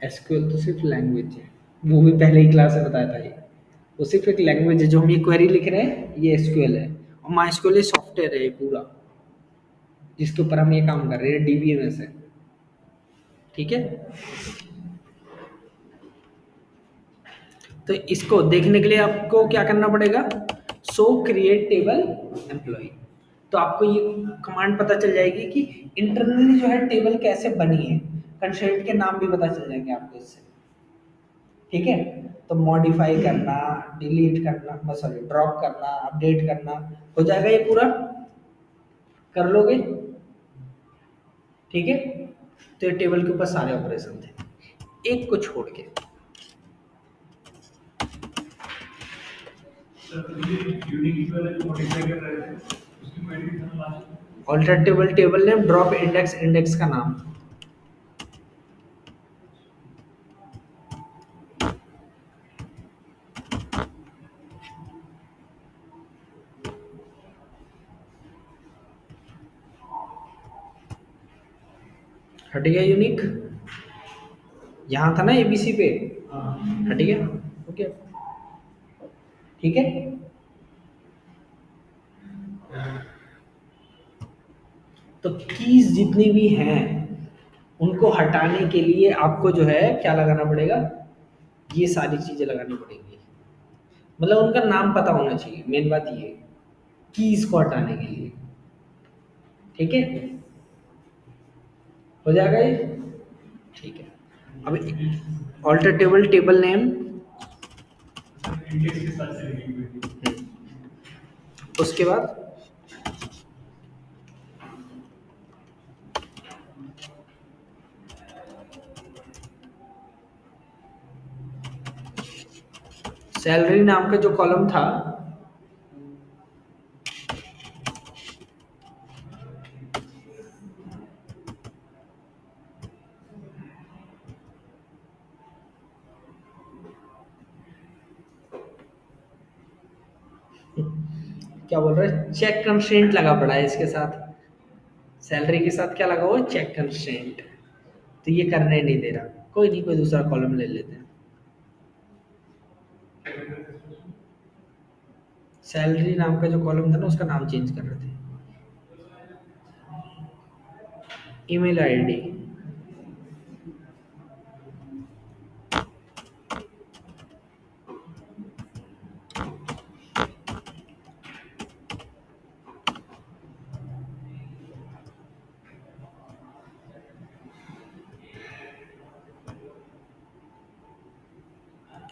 एसक्यूएल तो सिर्फ लैंग्वेज है, वो भी पहले ही क्लास में बताया था ये। वो सिर्फ एक लैंग्वेज है, जो हम ये क्वेरी लिख रहे हैं ये एसक्यूएल है। और माई एसक्यूएल ये सॉफ्टवेयर है ये पूरा, जिसके ऊपर हम ये काम कर रहे हैं, डीबीएमएस है। ठीक है, तो इसको देखने के लिए आपको क्या करना पड़ेगा? So create table employee. तो आपको ये कमांड पता चल जाएगी कि इंटरनली जो है टेबल कैसे बनी है, कंस्ट्रेंट के नाम भी पता चल जाएंगे आपको इससे। ठीक है, तो मॉडिफाई करना, डिलीट करना, सॉरी ड्रॉप करना, अपडेट करना, हो जाएगा ये पूरा। कर लोगे? ठीक है, तो ये टेबल के ऊपर सारे ऑपरेशन थे एक को छोड़ के। Alter table name, drop index, index का नाम। हट गया यूनिक, यहाँ था ना एबीसी पे, हट गया। ओके, ठीक है। तो कीज जितनी भी हैं उनको हटाने के लिए आपको जो है क्या लगाना पड़ेगा? ये सारी चीजें लगानी पड़ेंगी। मतलब उनका नाम पता होना चाहिए, मेन बात ये कीज को हटाने के लिए। ठीक है, हो जाएगा ये। ठीक है, अब ऑल्टर टेबल नेम, उसके बाद सैलरी नाम का जो कॉलम था, क्या बोल रहा है, चेक कंस्ट्रेंट लगा पड़ा है इसके साथ। सैलरी के साथ क्या लगा हुआ है? Check constraint. तो ये करने नहीं दे रहा। कोई नहीं, कोई दूसरा कॉलम ले लेते हैं। सैलरी नाम का जो कॉलम था ना उसका नाम चेंज कर रहे थे। ईमेल आईडी,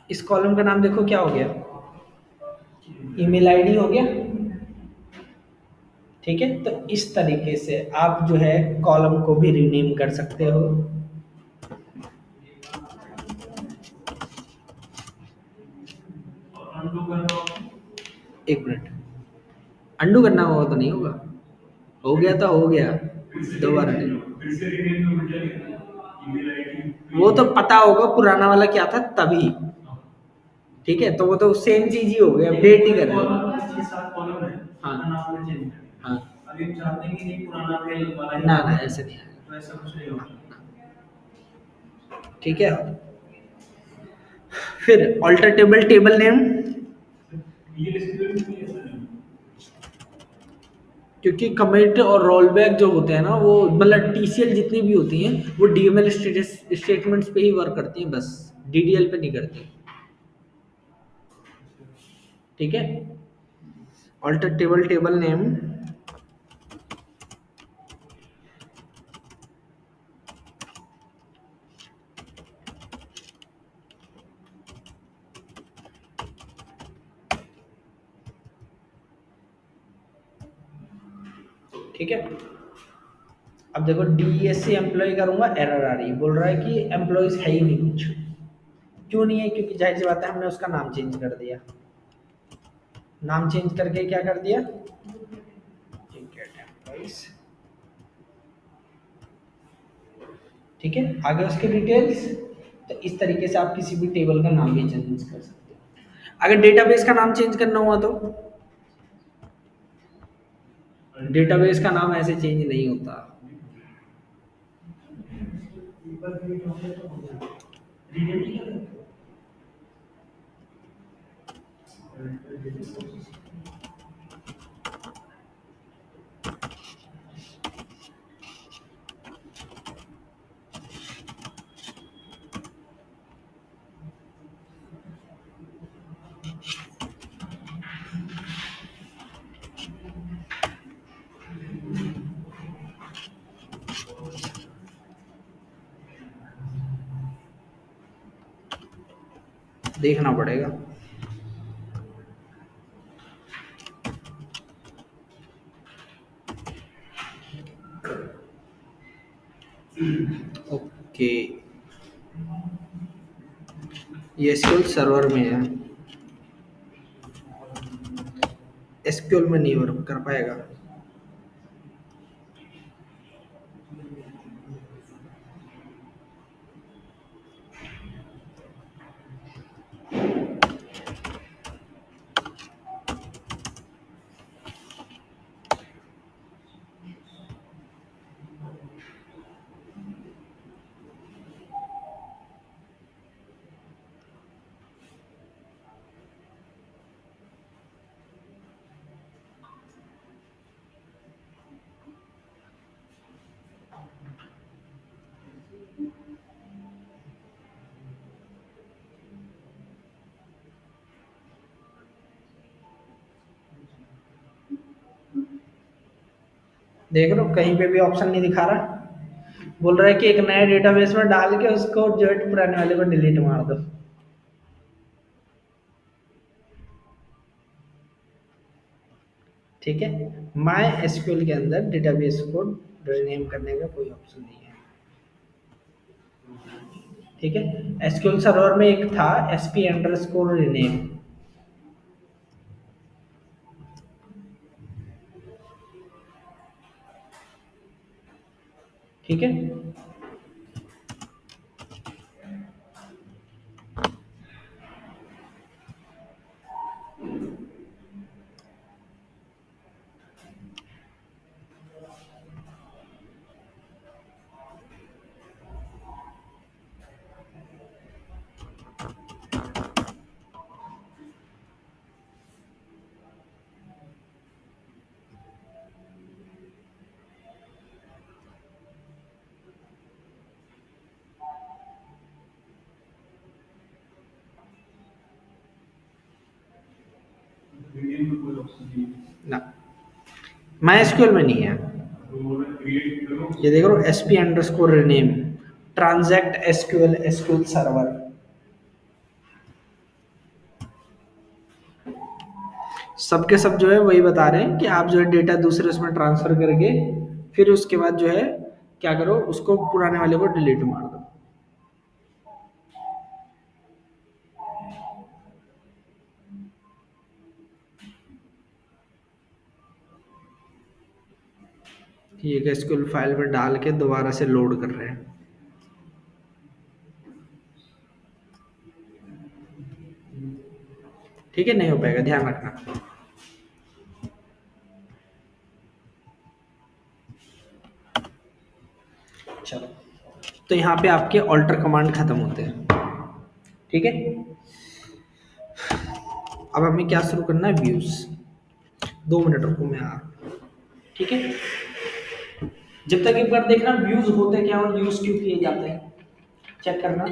इस कॉलम का नाम देखो क्या हो गया? ईमेल आईडी हो गया। ठीक है, तो इस तरीके से आप जो है कॉलम को भी रीनेम कर सकते हो। एक मिनट, अंडू करना होगा तो नहीं होगा, हो गया तो हो गया, दोबारा नहीं। वो तो पता होगा पुराना वाला क्या था तभी। ठीक है, तो वो तो सेम चीज ही हो गया, अपडेट ही कर रहे हो। हाँ हाँ, अभी हम चाहते हैं कि पुराना मेल वाला ही, ना ना ऐसे नहीं आएगा, तो ऐसा कुछ नहीं होगा। ठीक है, फिर ऑल्टर टेबल नेम, क्योंकि कमिट और रोल बैक जो होते हैं ना वो मतलब टीसीएल जितनी भी होती हैं वो डीएमएल स्टेटमेंट्स पे ही वर्क करती हैं, बस डीडीएल पे नहीं करती। ठीक है, ऑल्टर टेबल नेम, ठीक है। अब देखो डीएससी एम्प्लॉय करूंगा, एरर आ रही है, बोल रहा है कि एम्प्लॉयज है ही नहीं कुछ। क्यों नहीं है? क्योंकि जाहिर सी बात है हमने उसका नाम चेंज कर दिया। नाम चेंज करके क्या कर दिया, गेट एम्प्लॉइज। ठीक है, आगे उसके डिटेल्स। तो इस तरीके से आप किसी भी टेबल का नाम भी चेंज कर सकते हो। अगर डेटाबेस का नाम चेंज करना हुआ तो डेटाबेस का नाम ऐसे चेंज नहीं होता। देखना पड़ेगा। ओके, ये एसक्यूएल सर्वर में है, एसक्यूएल में नहीं वर्क कर पाएगा। देख लो कहीं पे भी ऑप्शन नहीं दिखा रहा। बोल रहा है कि एक नए डेटाबेस में डाल के उसको जो है पुराने वाले को डिलीट मार दो। ठीक है, माई एसक्यूएल के अंदर डेटाबेस को रीनेम करने का कोई ऑप्शन नहीं है। ठीक है, एसक्यूएल सर्वर में एक था एसपी अंडरस्कोर रीनेम। ठीक है, ना माई एसक्यूएल में नहीं है। ये देख लो SP underscore rename transact SQL SQL server. सबके सब जो है वही बता रहे हैं कि आप जो है डेटा दूसरे उसमें ट्रांसफर करके फिर उसके बाद जो है क्या करो, उसको पुराने वाले को डिलीट मार दो। ये एसक्यूएल फाइल में डाल के दोबारा से लोड कर रहे हैं। ठीक है, नहीं हो पाएगा, ध्यान रखना। चलो, तो यहाँ पे आपके ऑल्टर कमांड खत्म होते हैं। ठीक है, अब हमें क्या शुरू करना है, व्यूज। 2 मिनट रुको, मैं आ रहा हूं। ठीक है, जब तक एक बार देखना व्यूज होते क्या और यूज क्यों किए जाते हैं, चेक करना।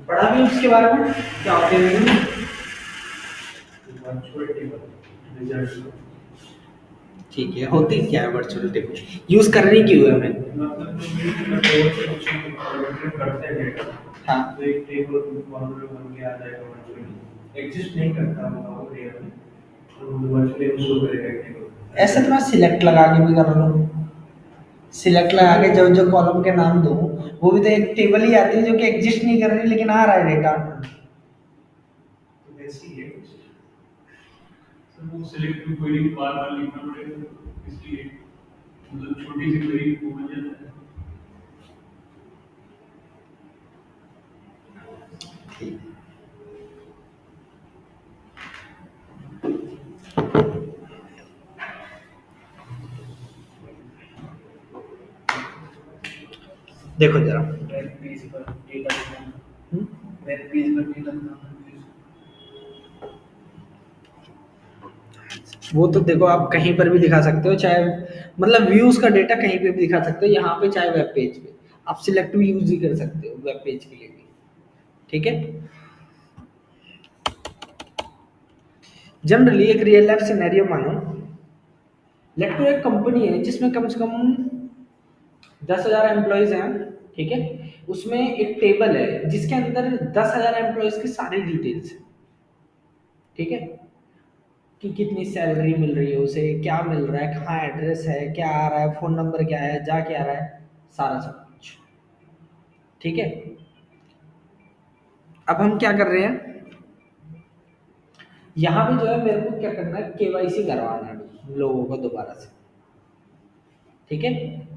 पढ़ा भी उसके बारे में क्या होते हैं वर्चुअल टेबल रिजल्ट। ठीक है, होती क्या है वर्चुअल टेबल, यूज करनी क्यों है हमें? मतलब कुछ करते हैं डेटा। हाँ, तो एक टेबल फॉर्मूला बन के आ जाएगा वर्चुअली, एग्जिस्ट नहीं करता होगा वो रियल में, तो वर्चुअली शो करेगा टेबल। ऐसे तो मैं सिलेक्ट लगा के भी कर लूँ, सिलेक्ट लगा के जो जो कॉलम के नाम दूँ, वो भी तो एक टेबल ही आती है जो कि एग्जिस्ट नहीं कर रही लेकिन आ रहा है डेटा। तो वैसे ही है कुछ। तो वो सिलेक्ट की क्वेरी बार बार लिखना पड़ेगा, इसलिए मतलब छोटी सी क्वेरी को बन जाता है। देखो जरा वेब पेज पर डेटा दिखाना, वेब पेज पर डेटा दिखाना, वो तो देखो आप कहीं पर भी दिखा सकते हो, चाहे मतलब व्यूज का डेटा कहीं पे भी दिखा सकते हो, यहाँ पे चाहे वेब पेज पे आप सिलेक्ट भी यूज ही कर सकते हो वेब पेज के लिए भी। ठीक है, जनरली एक रियल लाइफ सिनेरियो मानो, लेट को एक कंपनी है जिसमें कम से कम 10,000 एम्प्लॉयज हैं। ठीक है, उसमें एक टेबल है जिसके अंदर 10,000 एम्प्लॉयज की सारी डिटेल्स है। ठीक है, कि कितनी सैलरी मिल रही है उसे, क्या मिल रहा है, कहाँ एड्रेस है, क्या आ रहा है, फोन नंबर क्या है, जा क्या आ रहा है, सारा सब कुछ। ठीक है, अब हम क्या कर रहे हैं, यहाँ पे जो है मेरे को क्या करना है, केवाईसी करवाना है लोगों को दोबारा से। ठीक है,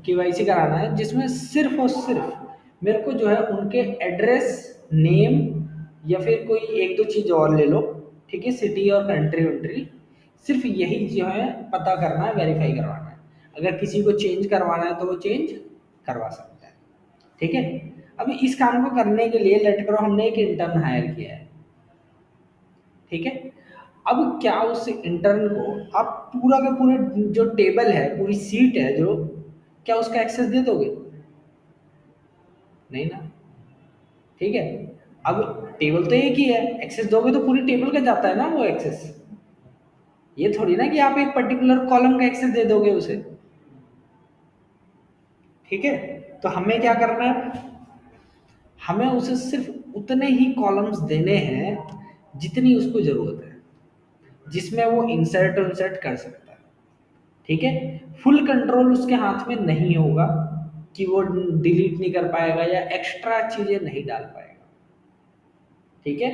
केवाईसी कराना है जिसमें सिर्फ और सिर्फ मेरे को जो है उनके एड्रेस, नेम, या फिर कोई एक दो चीज और ले लो। ठीक है, सिटी और कंट्री वंट्री, सिर्फ यही जो है पता करना है, वेरीफाई करवाना है। अगर किसी को चेंज करवाना है तो वो चेंज करवा सकता है। ठीक है, अब इस काम को करने के लिए लेट करो हमने एक इंटर्न हायर किया है। ठीक है, अब क्या उस इंटर्न को आप पूरा का पूरा जो टेबल है, पूरी सीट है जो, क्या उसका एक्सेस दे दोगे? नहीं ना। ठीक है, अब टेबल तो एक ही है, एक्सेस दोगे तो पूरी टेबल का जाता है ना वो एक्सेस। ये थोड़ी ना कि आप एक पर्टिकुलर कॉलम का एक्सेस दे दोगे उसे। ठीक है, तो हमें क्या करना है, हमें उसे सिर्फ उतने ही कॉलम्स देने हैं जितनी उसको जरूरत है, जिसमें वो इंसर्ट इंसर्ट कर सकता है। ठीक है, फुल कंट्रोल उसके हाथ में नहीं होगा कि वो डिलीट नहीं कर पाएगा या एक्स्ट्रा चीजें नहीं डाल पाएगा। ठीक है,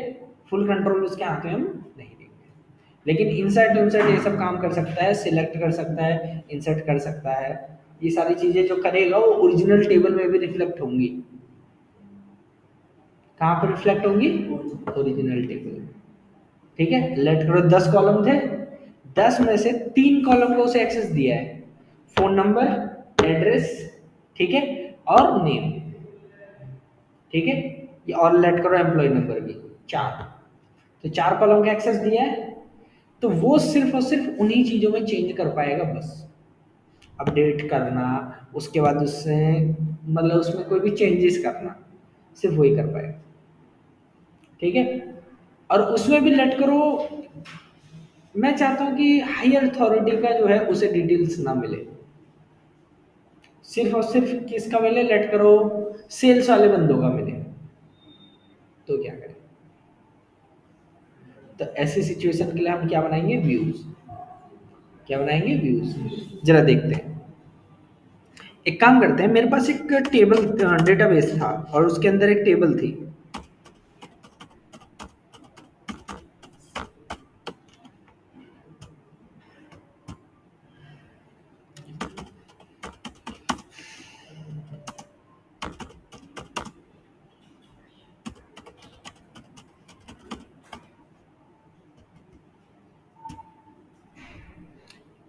फुल कंट्रोल उसके हाथ में हम नहीं देंगे, लेकिन इंसर्ट इंसर्ट ये सब काम कर सकता है, सिलेक्ट कर सकता है, इंसर्ट कर सकता है। ये सारी चीजें जो करेगा वो ओरिजिनल टेबल में भी रिफ्लेक्ट होंगी। कहाँ पर रिफ्लेक्ट होंगी? ओरिजिनल टेबल में। ठीक है, लेट करो 10 कॉलम थे, 10 में से 3 कॉलम को उसे एक्सेस दिया है, फोन नंबर, एड्रेस, ठीक है, और नेम। ठीक है, ये और लेट करो एम्प्लॉय नंबर भी, 4, तो 4 कॉलम का एक्सेस दिया है, तो वो सिर्फ और सिर्फ उन्हीं चीजों में चेंज कर पाएगा बस। अपडेट करना, उसके बाद उससे मतलब उसमें कोई भी चेंजेस करना, सिर्फ वही कर पाएगा। ठीक है, और उसमें भी लेट करो, मैं चाहता हूँ कि हाई अथॉरिटी का जो है उसे डिटेल्स ना मिले, सिर्फ और सिर्फ किसका मिले, लेट करो सेल्स वाले बंदों का मिले, तो क्या करें? तो ऐसी सिचुएशन के लिए हम क्या बनाएंगे, व्यूज। क्या बनाएंगे, व्यूज। जरा देखते हैं, एक काम करते हैं, मेरे पास एक टेबल डेटाबेस था और उसके अंदर एक टेबल थी।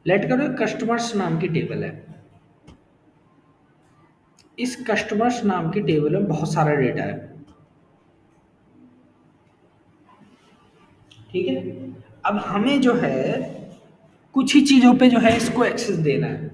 लेट करो कस्टमर्स नाम की टेबल है। इस कस्टमर्स नाम की टेबल में बहुत सारा डेटा है। ठीक है, अब हमें जो है कुछ ही चीजों पे जो है इसको एक्सेस देना है।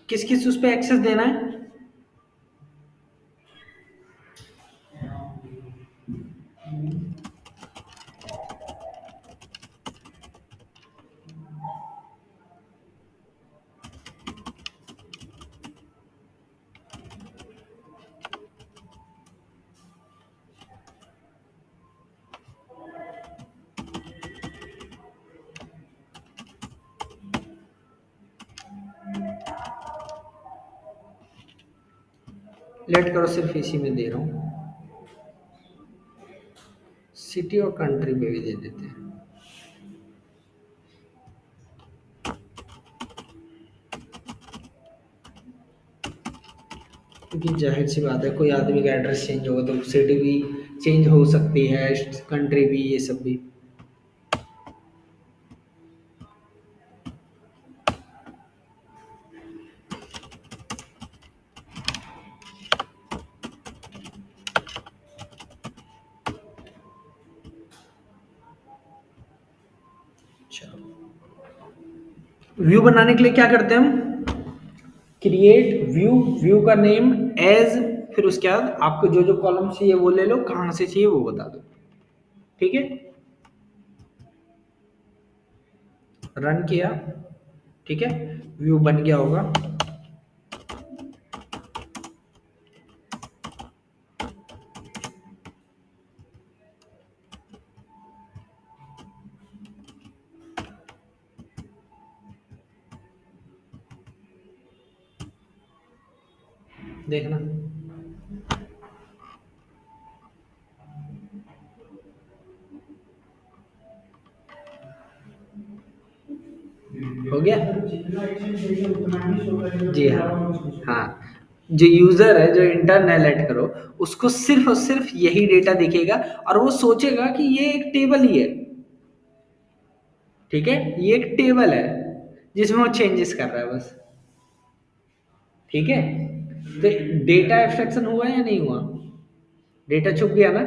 किस किस उस पे एक्सेस देना है? लेट करो सिर्फ इसी में दे रहा हूँ, सिटी और कंट्री में भी दे देते हैं। क्योंकि जाहिर सी बात है, कोई आदमी का एड्रेस चेंज होगा तो सिटी भी चेंज हो सकती है, कंट्री भी, ये सब भी। व्यू बनाने के लिए क्या करते हैं हम? क्रिएट व्यू, व्यू का नेम एज, फिर उसके बाद आपको जो जो कॉलम चाहिए वो ले लो, कहाँ से चाहिए वो बता दो। ठीक है, रन किया, ठीक है, व्यू बन गया होगा। देखना हो गया। जी हाँ, हाँ, जो यूजर है, जो इंटरनल ऐड करो, उसको सिर्फ और सिर्फ यही डेटा दिखेगा और वो सोचेगा कि ये एक टेबल ही है। ठीक है, ये एक टेबल है जिसमें वो चेंजेस कर रहा है बस। ठीक है, तो डेटा एब्स्ट्रैक्शन हुआ या नहीं हुआ? डेटा छुप गया ना?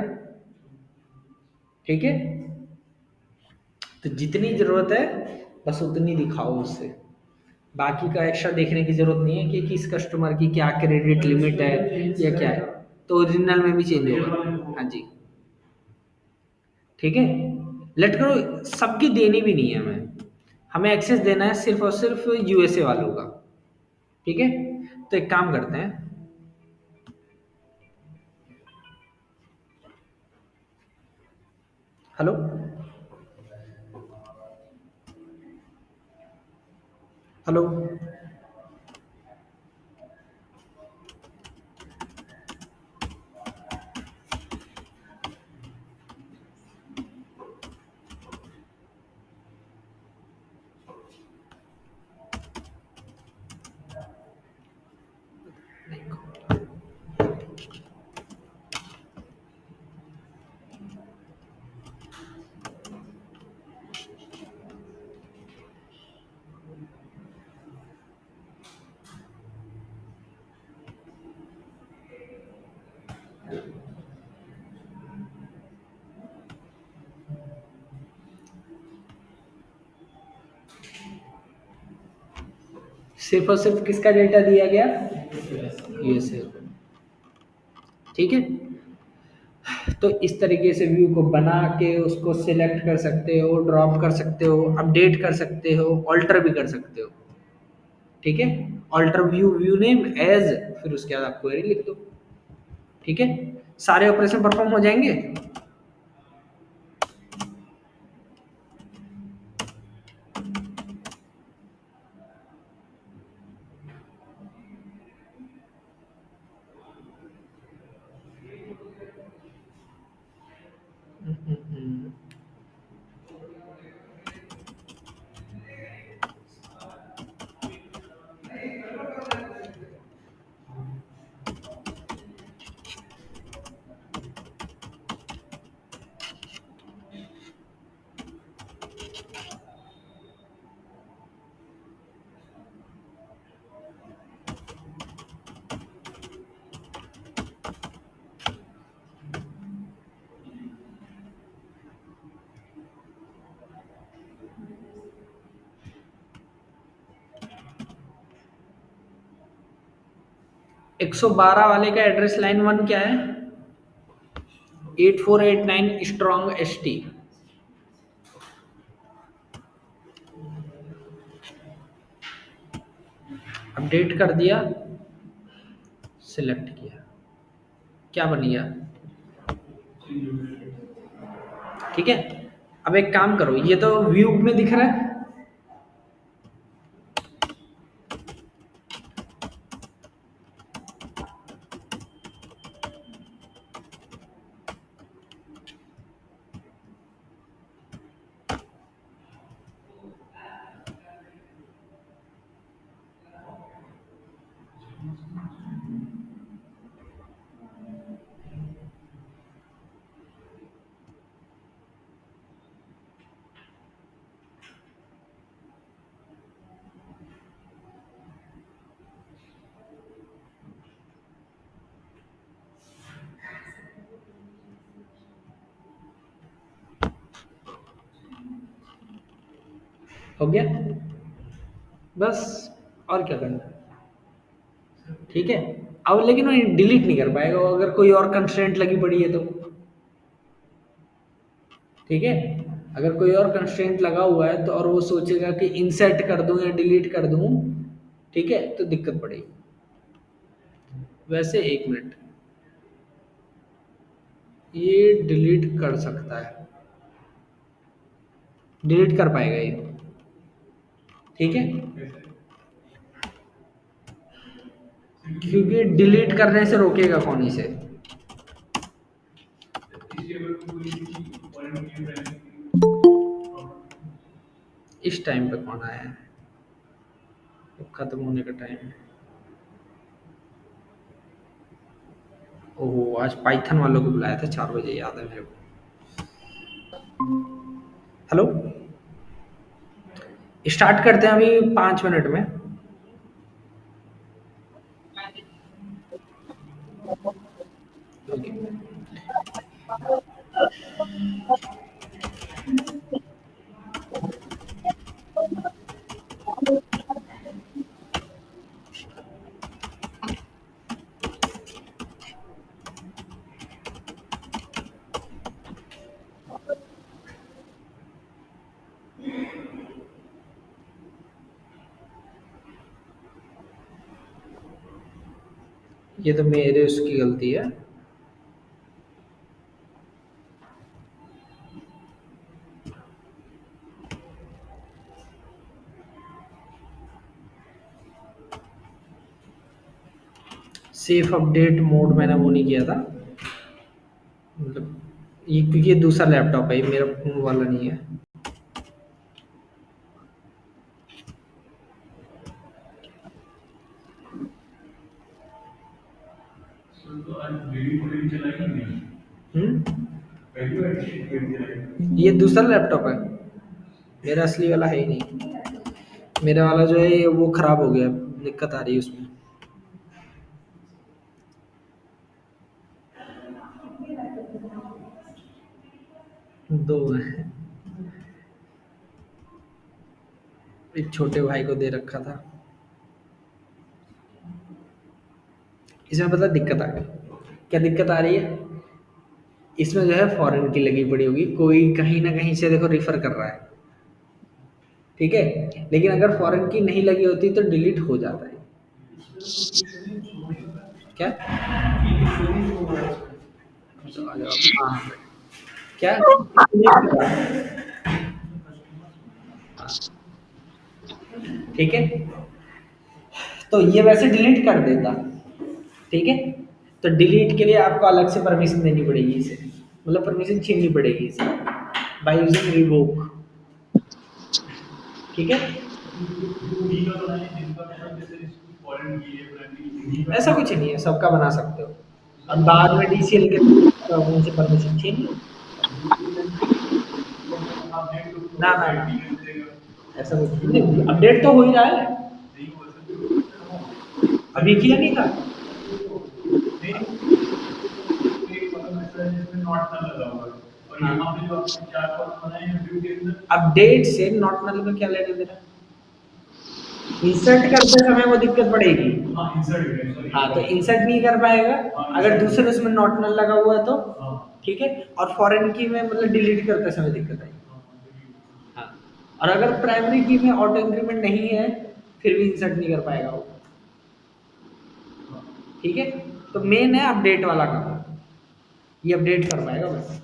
ठीक है, तो जितनी जरूरत है बस उतनी दिखाओ उससे। बाकी का एक्स्ट्रा देखने की जरूरत नहीं है कि किस कस्टमर की क्या क्रेडिट लिमिट है या क्या है, तो ओरिजिनल में भी चेंज होगा। हाँ जी, ठीक है। लेट करो सबकी देनी भी नहीं है हमें, हमें एक्सेस देना है सिर्फ और सिर्फ यूएसए वालों का। ठीक है, तो एक काम करते हैं, हेलो, हेलो, सिर्फ और सिर्फ किसका डेटा दिया गया? यूएसए। ठीक है, तो इस तरीके से व्यू को बना के उसको सिलेक्ट कर सकते हो, ड्रॉप कर सकते हो, अपडेट कर सकते हो, ऑल्टर भी कर सकते हो। ठीक है, alter view, view name as, फिर उसके बाद आप क्वेरी लिख दो। ठीक है, सारे ऑपरेशन परफॉर्म हो जाएंगे। 112 वाले का एड्रेस लाइन 1 क्या है? 8489 स्ट्रॉन्ग ST। अपडेट कर दिया, सिलेक्ट किया, क्या बन गया? ठीक है, अब एक काम करो, ये तो व्यू में दिख रहा है। हो गया, बस, और क्या करना है? ठीक है, अब लेकिन वो डिलीट नहीं कर पाएगा वो, अगर कोई और कंस्ट्रेंट लगी पड़ी है तो। ठीक है, अगर कोई और कंस्ट्रेंट लगा हुआ है तो, और वो सोचेगा कि इंसर्ट कर दूं या डिलीट कर दूं, ठीक है, तो दिक्कत पड़ेगी। वैसे एक मिनट, ये डिलीट कर सकता है, डिलीट कर पाएगा ये। ठीक है, क्योंकि डिलीट करने से रोकेगा कौन इसे? इस टाइम पे कौन आया है? अब खत्म होने का टाइम है। ओहो, आज पाइथन वालों को बुलाया था 4 बजे, याद है मेरे को। हेलो, स्टार्ट करते हैं अभी 5 मिनट में। ओके, ये तो मेरे उसकी गलती है। सेफ अपडेट मोड मैंने वो नहीं किया था, मतलब ये, क्योंकि ये दूसरा लैपटॉप है, ये मेरा फोन वाला नहीं है। हम्म, ये दूसरा लैपटॉप है, मेरा असली वाला है ही नहीं। मेरा वाला जो है ये वो खराब हो गया, दिक्कत आ रही है उसमें। दो है, एक छोटे भाई को दे रखा था। इसमें पता है दिक्कत आ गई, क्या दिक्कत आ रही है? इसमें जो है फॉरेन की लगी पड़ी होगी, कोई कहीं ना कहीं से देखो रिफर कर रहा है, ठीक है। लेकिन अगर फॉरेन की नहीं लगी होती तो डिलीट हो जाता है। क्या? तो आ जाओ, हाँ, क्या? ठीक है, तो ये वैसे डिलीट कर देता, ठीक है। तो डिलीट के लिए आपको अलग से परमिशन देनी पड़ेगी इसे, मतलब परमिशन छीननी पड़ेगी इसे बाय यूजिंग रिवोक, ठीक है। ऐसा कुछ नहीं है, सबका बना सकते हो, और बाद में डीसीएल के उनसे परमिशन छीन लो। ना ना ना, ऐसा कुछ नहीं, अपडेट तो हो ही रहा है, अभी किया नहीं था। अपडेट से नॉट नल में क्या लेना देना? इंसर्ट करते समय वो दिक्कत पड़ेगी। हाँ, तो इंसर्ट नहीं कर पाएगा अगर दूसरे उसमें नॉट नल लगा हुआ है तो, ठीक है। और फॉरेन की में मतलब डिलीट करते समय दिक्कत आएगी। हाँ, और अगर प्राइमरी की में ऑटो इंक्रीमेंट नहीं है फिर भी इंसर्ट नहीं कर पाएगा वो, ठीक है। तो मेन है अपडेट वाला काम, ये अपडेट कर पाएगा बस।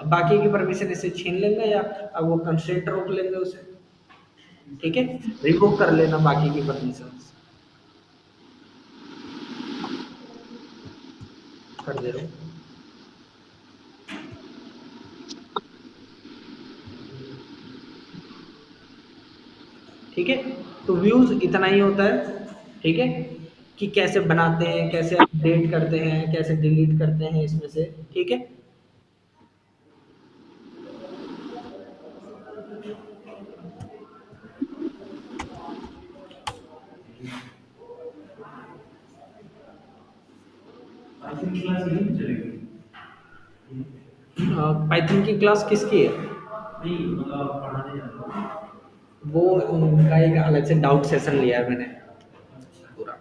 अब बाकी की परमिशन इसे छीन लेंगे या अब वो कंस्ट्रेंट रोक लेंगे उसे, ठीक है। रिवोक कर लेना बाकी की परमिशन, कर दे रहा हूँ, ठीक है। तो व्यूज इतना ही होता है, ठीक है, कि कैसे बनाते हैं, कैसे अपडेट करते हैं, कैसे डिलीट करते हैं इसमें से, ठीक है। पाइथन की क्लास किसकी है? वो उनका एक अलग से डाउट सेशन लिया है मैंने पूरा।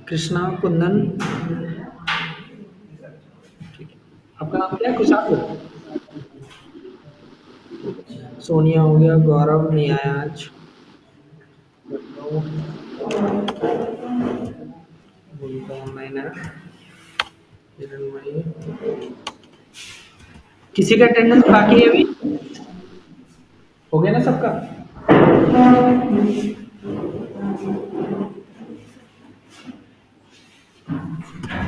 कृष्णा कुंदन, ठीक है। आपका नाम क्या है? कुशाल? सोनिया हो गया, गौरव नहीं आया आज, उनका ऑनलाइन है, हिरणमयी। किसी का अटेंडेंस बाकी है अभी? हो गया ना सबका?